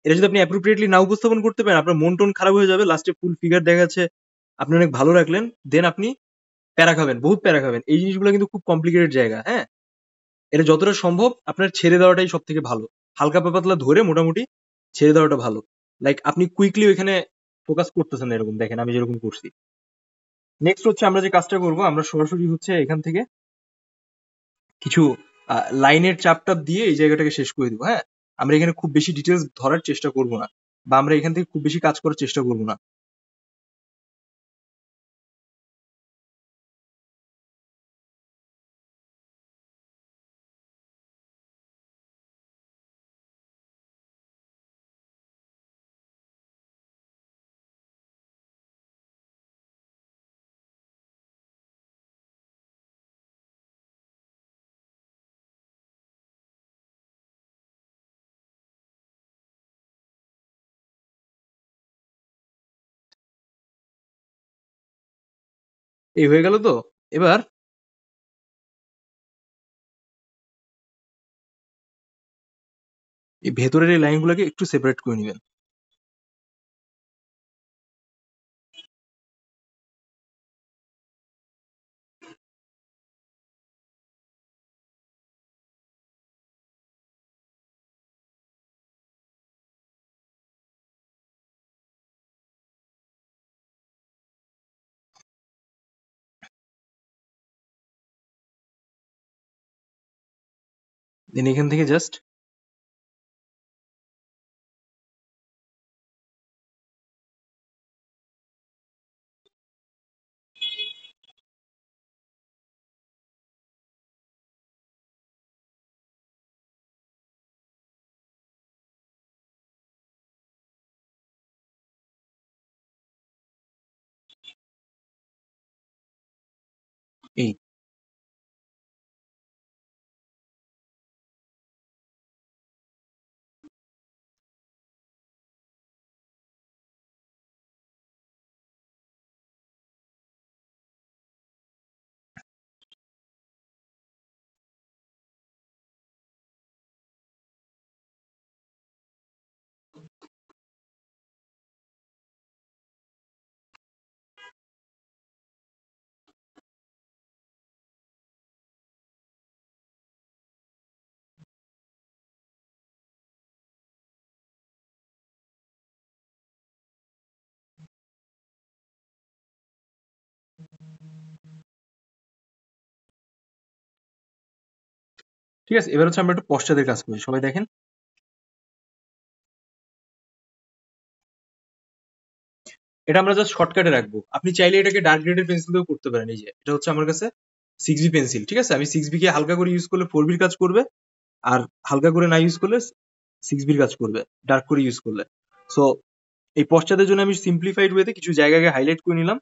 এটা যদি আপনি অ্যাপ্রোপ্রিয়েটলি না উপস্থাপন করতে পারেন, আপনার মন টন খারাপ হয়ে যাবে, লাস্টে ফুল ফিগার দেখা যাচ্ছে আপনি অনেক ভালো রাখলেন, দেন আপনি প্যারা খাবেন, বহুত প্যারা খাবেন। এই জিনিসগুলো কিন্তু খুব কমপ্লিকেটেড জায়গা, হ্যাঁ? এটা যতটা সম্ভব আপনার ছেড়ে দেওয়াটাই সব থেকে ভালো। হালকা পাতলা ধরে মোটামুটি ছেড়ে দেওয়াটা ভালো। লাইক আপনি কুইকলি ওইখানে ফোকাস করতেছেন না, এরকম দেখেন আমি যেরকম করছি। নেক্সট হচ্ছে আমরা যে কাজটা করব, আমরা সরাসরি হচ্ছে এখান থেকে কিছু লাইনের চাপ টাপ দিয়ে এই জায়গাটাকে শেষ করে দিব, হ্যাঁ? আমরা এখানে খুব বেশি ডিটেলস ধরার চেষ্টা করব না, বা আমরা এখান থেকে খুব বেশি কাজ করার চেষ্টা করব না। এই হয়ে গেল তো। এবার এই ভেতরের এই লাইনগুলোকে একটু সেপারেট করে নেবেন। দেন এখান থেকে জাস্ট এই ঠিক আছে। এবার হচ্ছে আমরা একটু পশ্চাদের কাজ করি, সবাই দেখেন। এটা আমরা জাস্ট শর্টকাটে রাখবো। আপনি চাইলে এটাকে ডার্ক গ্রেডের পেন্সিল দিয়েও করতে পারেন। এই যে এটা হচ্ছে আমার কাছে 6B পেন্সিল, ঠিক আছে? আমি 6B কে হালকা করে ইউজ করলে 4B কাজ করবে, আর হালকা করে না ইউজ করলে 6B কাজ করবে, ডার্ক করে ইউজ করলে। সো এই পশ্চাদের জন্য আমি সিম্পলিফাইড ওয়েতে কিছু জায়গাকে হাইলাইট করে নিলাম।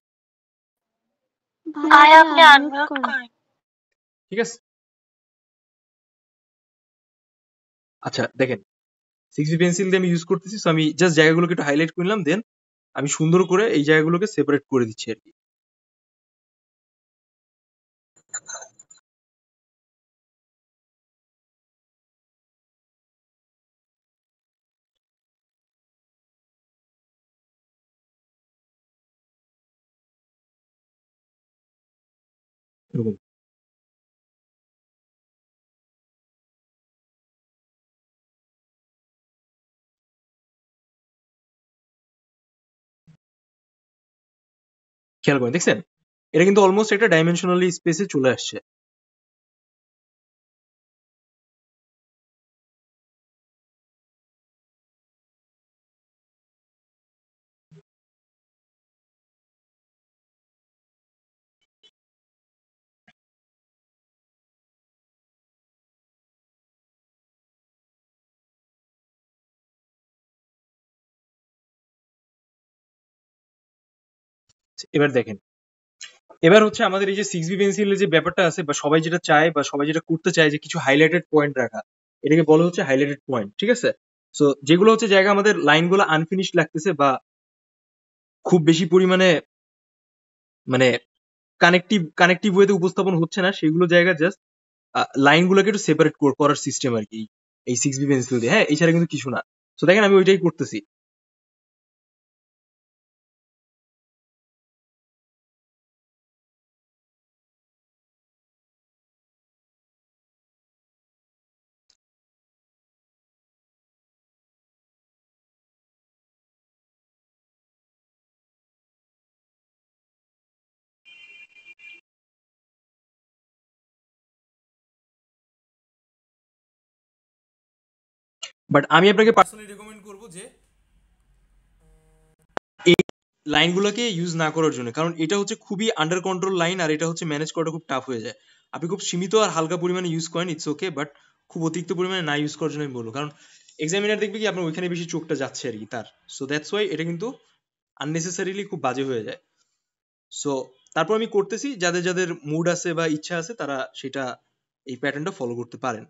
ভাই আপনি আনমিউট করেন। ঠিক আছে। আচ্ছা দেখেন 6B পেন্সিল দিয়ে আমি ইউজ করতেছি, সো আমি জাস্ট জায়গাগুলোকে একটু হাইলাইট করলাম, দেন আমি সুন্দর করে এই জায়গাগুলোকে সেপারেট করে দিচ্ছি আর কি। এরকম। খেয়াল করেন, দেখছেন এটা কিন্তু অলমোস্ট একটা ডাইমেনশনালি স্পেসে চলে আসছে। এবার দেখেন, এবার হচ্ছে আমাদের এই যে 6B পেন্সিলের যে ব্যাপারটা আছে বা সবাই যেটা চায় বা সবাই যেটা করতে চায় যে কিছু হাইলাইটেড পয়েন্ট রাখা, এটাকে বলা হচ্ছে হাইলাইটেড পয়েন্ট, ঠিক আছে। সো যেগুলো হচ্ছে জায়গা আমাদের লাইনগুলো আনফিনিশড লাগতেছে বা খুব বেশি পরিমাণে মানে কানেকটিভ ওয়েতে উপস্থাপন হচ্ছে না, সেগুলো জায়গা জাস্ট লাইনগুলোকে একটু সেপারেট করার সিস্টেম আর কি এই 6B পেন্সিল দিয়ে। হ্যাঁ, এছাড়া কিন্তু কিছু না। তো দেখেন আমি ওইটাই করতেছি। বাট আমি আপনাকে পার্সোনালি রেকমেন্ড করবো যে এই লাইনগুলোকে ইউজ না করার জন্য, কারণ এটা হচ্ছে খুবই আন্ডার কন্ট্রোল লাইন আর এটা হচ্ছে ম্যানেজ করাটা খুব টাফ হয়ে যায়। আপনি খুব সীমিত আর হালকা পরিমাণে ইউজ করেন, ইটস ওকে, বাট খুব অতিরিক্ত পরিমাণে না ইউজ করার জন্য আমি বলবো, কারণ এক্সামিনার দেখবে কি আপনার ওইখানে বেশি চোখটা যাচ্ছে আর কি তার। সো দ্যাটস ওয়াই এটা কিন্তু আননেসেসারিলি খুব বাজে হয়ে যায়। সো তারপর আমি করতেছি, যাদের যাদের মুড আছে বা ইচ্ছা আছে তারা সেটা এই প্যাটার্নটা ফলো করতে পারেন।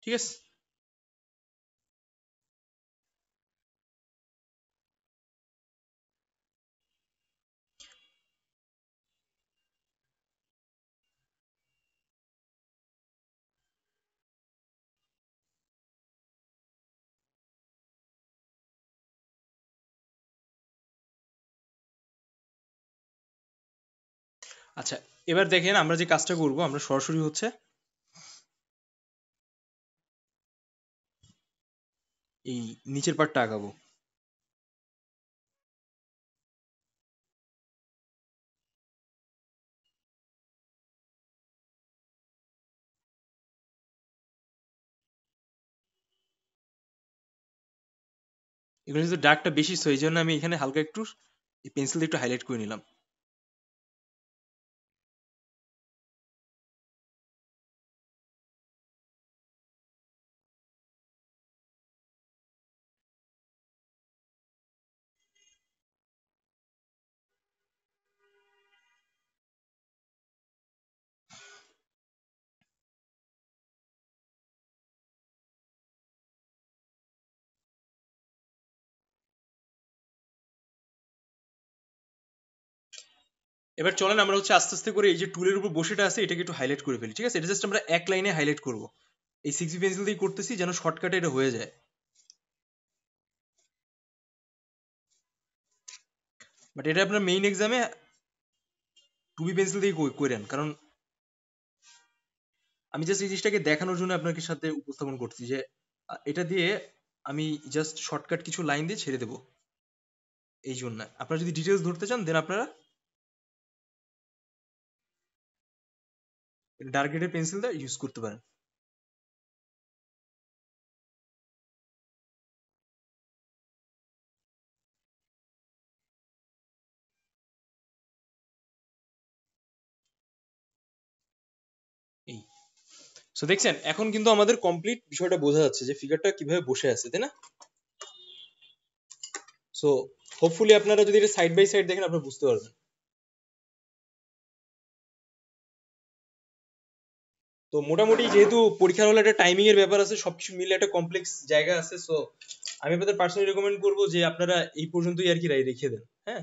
ঠিক আছে। আচ্ছা এবার দেখেন আমরা যে কাজটা করব, আমরা সরাসরি হচ্ছে এই নিচের পার্টটা আঁকাবো। এগুলো যেহেতু ডার্কটা বেশি, সো এই জন্য আমি এখানে হালকা একটু পেন্সিল দিয়ে একটু হাইলাইট করে নিলাম। এবার চলেন আমরা হচ্ছে আস্তে আস্তে করে এই যে টুলের উপর বসেটা আছে এটাকে একটু হাইলাইট করে ফেলি, ঠিক আছে। এটা জাস্ট আমরা এক লাইনে হাইলাইট করব, এই 6B পেন্সিল দিয়ে করতেছি যেন শর্টকাটে এটা হয়ে যায়। বাট এটা আপনার মেইন এক্সামে 2B পেন্সিল দিয়ে করেন, কারণ আমি জাস্ট এই জিনিসটাকে দেখানোর জন্য আপনাকে সাথে উপস্থাপন করছি যে এটা দিয়ে আমি জাস্ট শর্টকাট কিছু লাইন দিয়ে ছেড়ে দেবো। এই জন্য আপনারা যদি ডিটেলস ধরতে চান দেন আপনারা ডার্ক গ্রেডের পেন্সিল দিয়ে ইউজ করতে পারেন। সো দেখছেন এখন কিন্তু আমাদের কমপ্লিট বিষয়টা বোঝা যাচ্ছে যে ফিগারটা কিভাবে বসে আছে, তাই না? সো হোপফুলি আপনারা যদি এটা সাইড বাই সাইড দেখেন আপনারা বুঝতে পারবেন। তো মোটামুটি যেহেতু পরীক্ষার হলে একটা টাইমিং এর ব্যাপার আছে, সবকিছু মিলে একটা কমপ্লেক্স জায়গা আছে, সো আমি আপনাদের পার্সোনালি রেকমেন্ড করবো যে আপনারা এই পর্যন্তই আর কি রেখে দেন। হ্যাঁ,